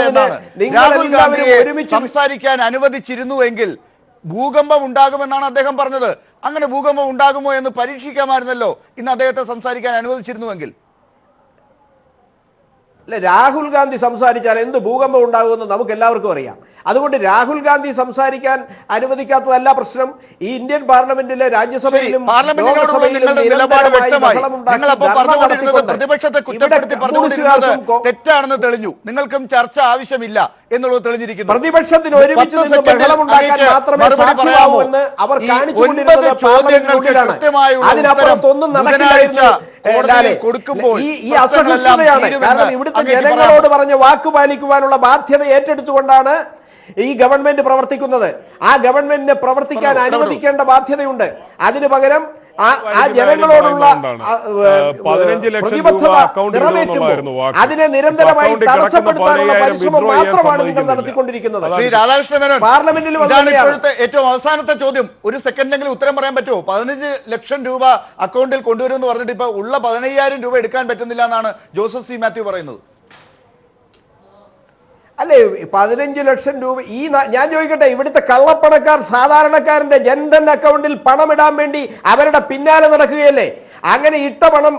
നിങ്ങൾ എല്ലാവരും ഒരുമിച്ച് സംസാരിക്കാൻ അനുവദിച്ചിരുന്നുവെങ്കിൽ ഭൂകമ്പം ഉണ്ടാകുമെന്നാണ് അദ്ദേഹം പറഞ്ഞത്. അങ്ങനെ ഭൂകമ്പം ഉണ്ടാകുമോ എന്ന് പരീക്ഷിക്കാമായിരുന്നല്ലോ ഇന്ന് അദ്ദേഹത്തെ സംസാരിക്കാൻ അനുവദിച്ചിരുന്നുവെങ്കിൽ. അല്ല, രാഹുൽ ഗാന്ധി സംസാരിച്ചാൽ എന്ത് ഭൂകമ്പം ഉണ്ടാകുമെന്ന് നമുക്ക് എല്ലാവർക്കും അറിയാം. അതുകൊണ്ട് രാഹുൽ ഗാന്ധി സംസാരിക്കാൻ അനുവദിക്കാത്തതല്ല പ്രശ്നം. ഈ ഇന്ത്യൻ പാർലമെന്റിലെ രാജ്യസഭയിലും പ്രതിപക്ഷത്തെ കുറ്റപ്പെടുത്തി തെറ്റാണെന്ന് തെളിഞ്ഞു. നിങ്ങൾക്കും ചർച്ച ആവശ്യമില്ല എന്നുള്ളത് തെളിഞ്ഞിരിക്കുന്നു. പ്രതിപക്ഷത്തിന് ഒരുമിച്ച് നിന്ന് ബഹളമുണ്ടാക്കാൻ മാത്രമേ സാധ്യമാവൂ എന്ന് അവർ കാണിച്ചുകൊണ്ടിരുന്നത് പാർലമെന്റിനുള്ളിലാണ്. അതിനപ്പുറത്തൊന്നും നടക്കില്ലായിരുന്നു. ഈ അസഹിഷ്ണുതയാണ്. കാരണം ഇവിടുത്തെ ജനങ്ങളോട് പറഞ്ഞ വാക്ക് പാലിക്കുവാനുള്ള ബാധ്യത ഏറ്റെടുത്തുകൊണ്ടാണ് ഈ ഗവൺമെന്റ് പ്രവർത്തിക്കുന്നത്. ആ ഗവൺമെന്റിനെ പ്രവർത്തിക്കാൻ അനുവദിക്കേണ്ട ബാധ്യതയുണ്ട്. അതിനു പകരം ആ ജനങ്ങളോടുള്ള പ്രതിബദ്ധത നിറവേറ്റുമ്പോൾ അതിനെ നിരന്തരമായി തടസ്സപ്പെടുത്താനുള്ള പരിശ്രമം മാത്രമാണ് നിങ്ങൾ നടത്തിക്കൊണ്ടിരിക്കുന്നത്. ശ്രീ രാധാകൃഷ്ണ മേനോൻ, പാർലമെന്റിൽ ഇപ്പോഴത്തെ ഏറ്റവും അവസാനത്തെ ചോദ്യം, ഒരു സെക്കൻഡെങ്കിലും ഉത്തരം പറയാൻ പറ്റുമോ? 15 ലക്ഷം രൂപ അക്കൗണ്ടിൽ കൊണ്ടുവരുമെന്ന് പറഞ്ഞിട്ട് ഇപ്പൊ ഉള്ള 15,000 രൂപ എടുക്കാൻ പറ്റുന്നില്ല എന്നാണ് ജോസഫ് സി മാത്യു പറയുന്നത്. അല്ലേ, 15 ലക്ഷം രൂപ ഞാൻ ചോദിക്കട്ടെ, ഇവിടുത്തെ കള്ളപ്പണക്കാർ സാധാരണക്കാരന്റെ ജൻധൻ അക്കൗണ്ടിൽ പണമിടാൻ വേണ്ടി അവരുടെ പിന്നാലെ നടക്കുകയല്ലേ? അങ്ങനെ ഇട്ട പണം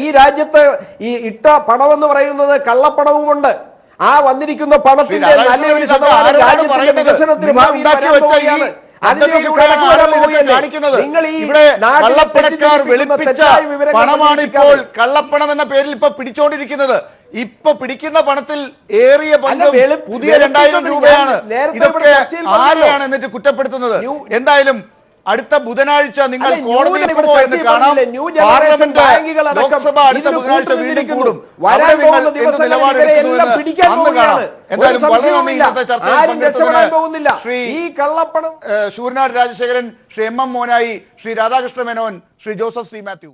ഈ രാജ്യത്ത് ഈ ഇട്ട പണമെന്ന് പറയുന്നത് കള്ളപ്പണവുമുണ്ട്. ആ വന്നിരിക്കുന്ന പണത്തിന്റെ നല്ലൊരു ശതമാനം രാജ്യത്തിന്റെ വികസനത്തിന് ഭാവിയിൽ വരാൻ പോവുകയാണ്. നിങ്ങൾ ഈ കള്ളപ്പണക്കാർ വെളുപ്പിച്ച പണമാണ് ഇപ്പോൾ കള്ളപ്പണം എന്ന പേരിൽ ഇപ്പൊ പിടിച്ചോണ്ടിരിക്കുന്നത്. ഇപ്പൊ പിടിക്കുന്ന പണത്തിൽ ഏറിയ പങ്കും പുതിയ 2000 രൂപയാണ്. ഇതൊക്കെ ആരെയാണ് എന്നിട്ട് കുറ്റപ്പെടുത്തുന്നത്? എന്തായാലും അടുത്ത ബുധനാഴ്ച നിങ്ങൾ കോടതിയിൽ പോകുമോ എന്ന് കാണാം. പാർലമെന്റ് ലോക്സഭ അടുത്ത ബുധനാഴ്ച വീണ്ടും കൂടും. ശൂരനാട് രാജശേഖരൻ, ശ്രീ എം എം മോനായി, ശ്രീ രാധാകൃഷ്ണ മേനോൻ, ശ്രീ ജോസഫ് സി മാത്യു.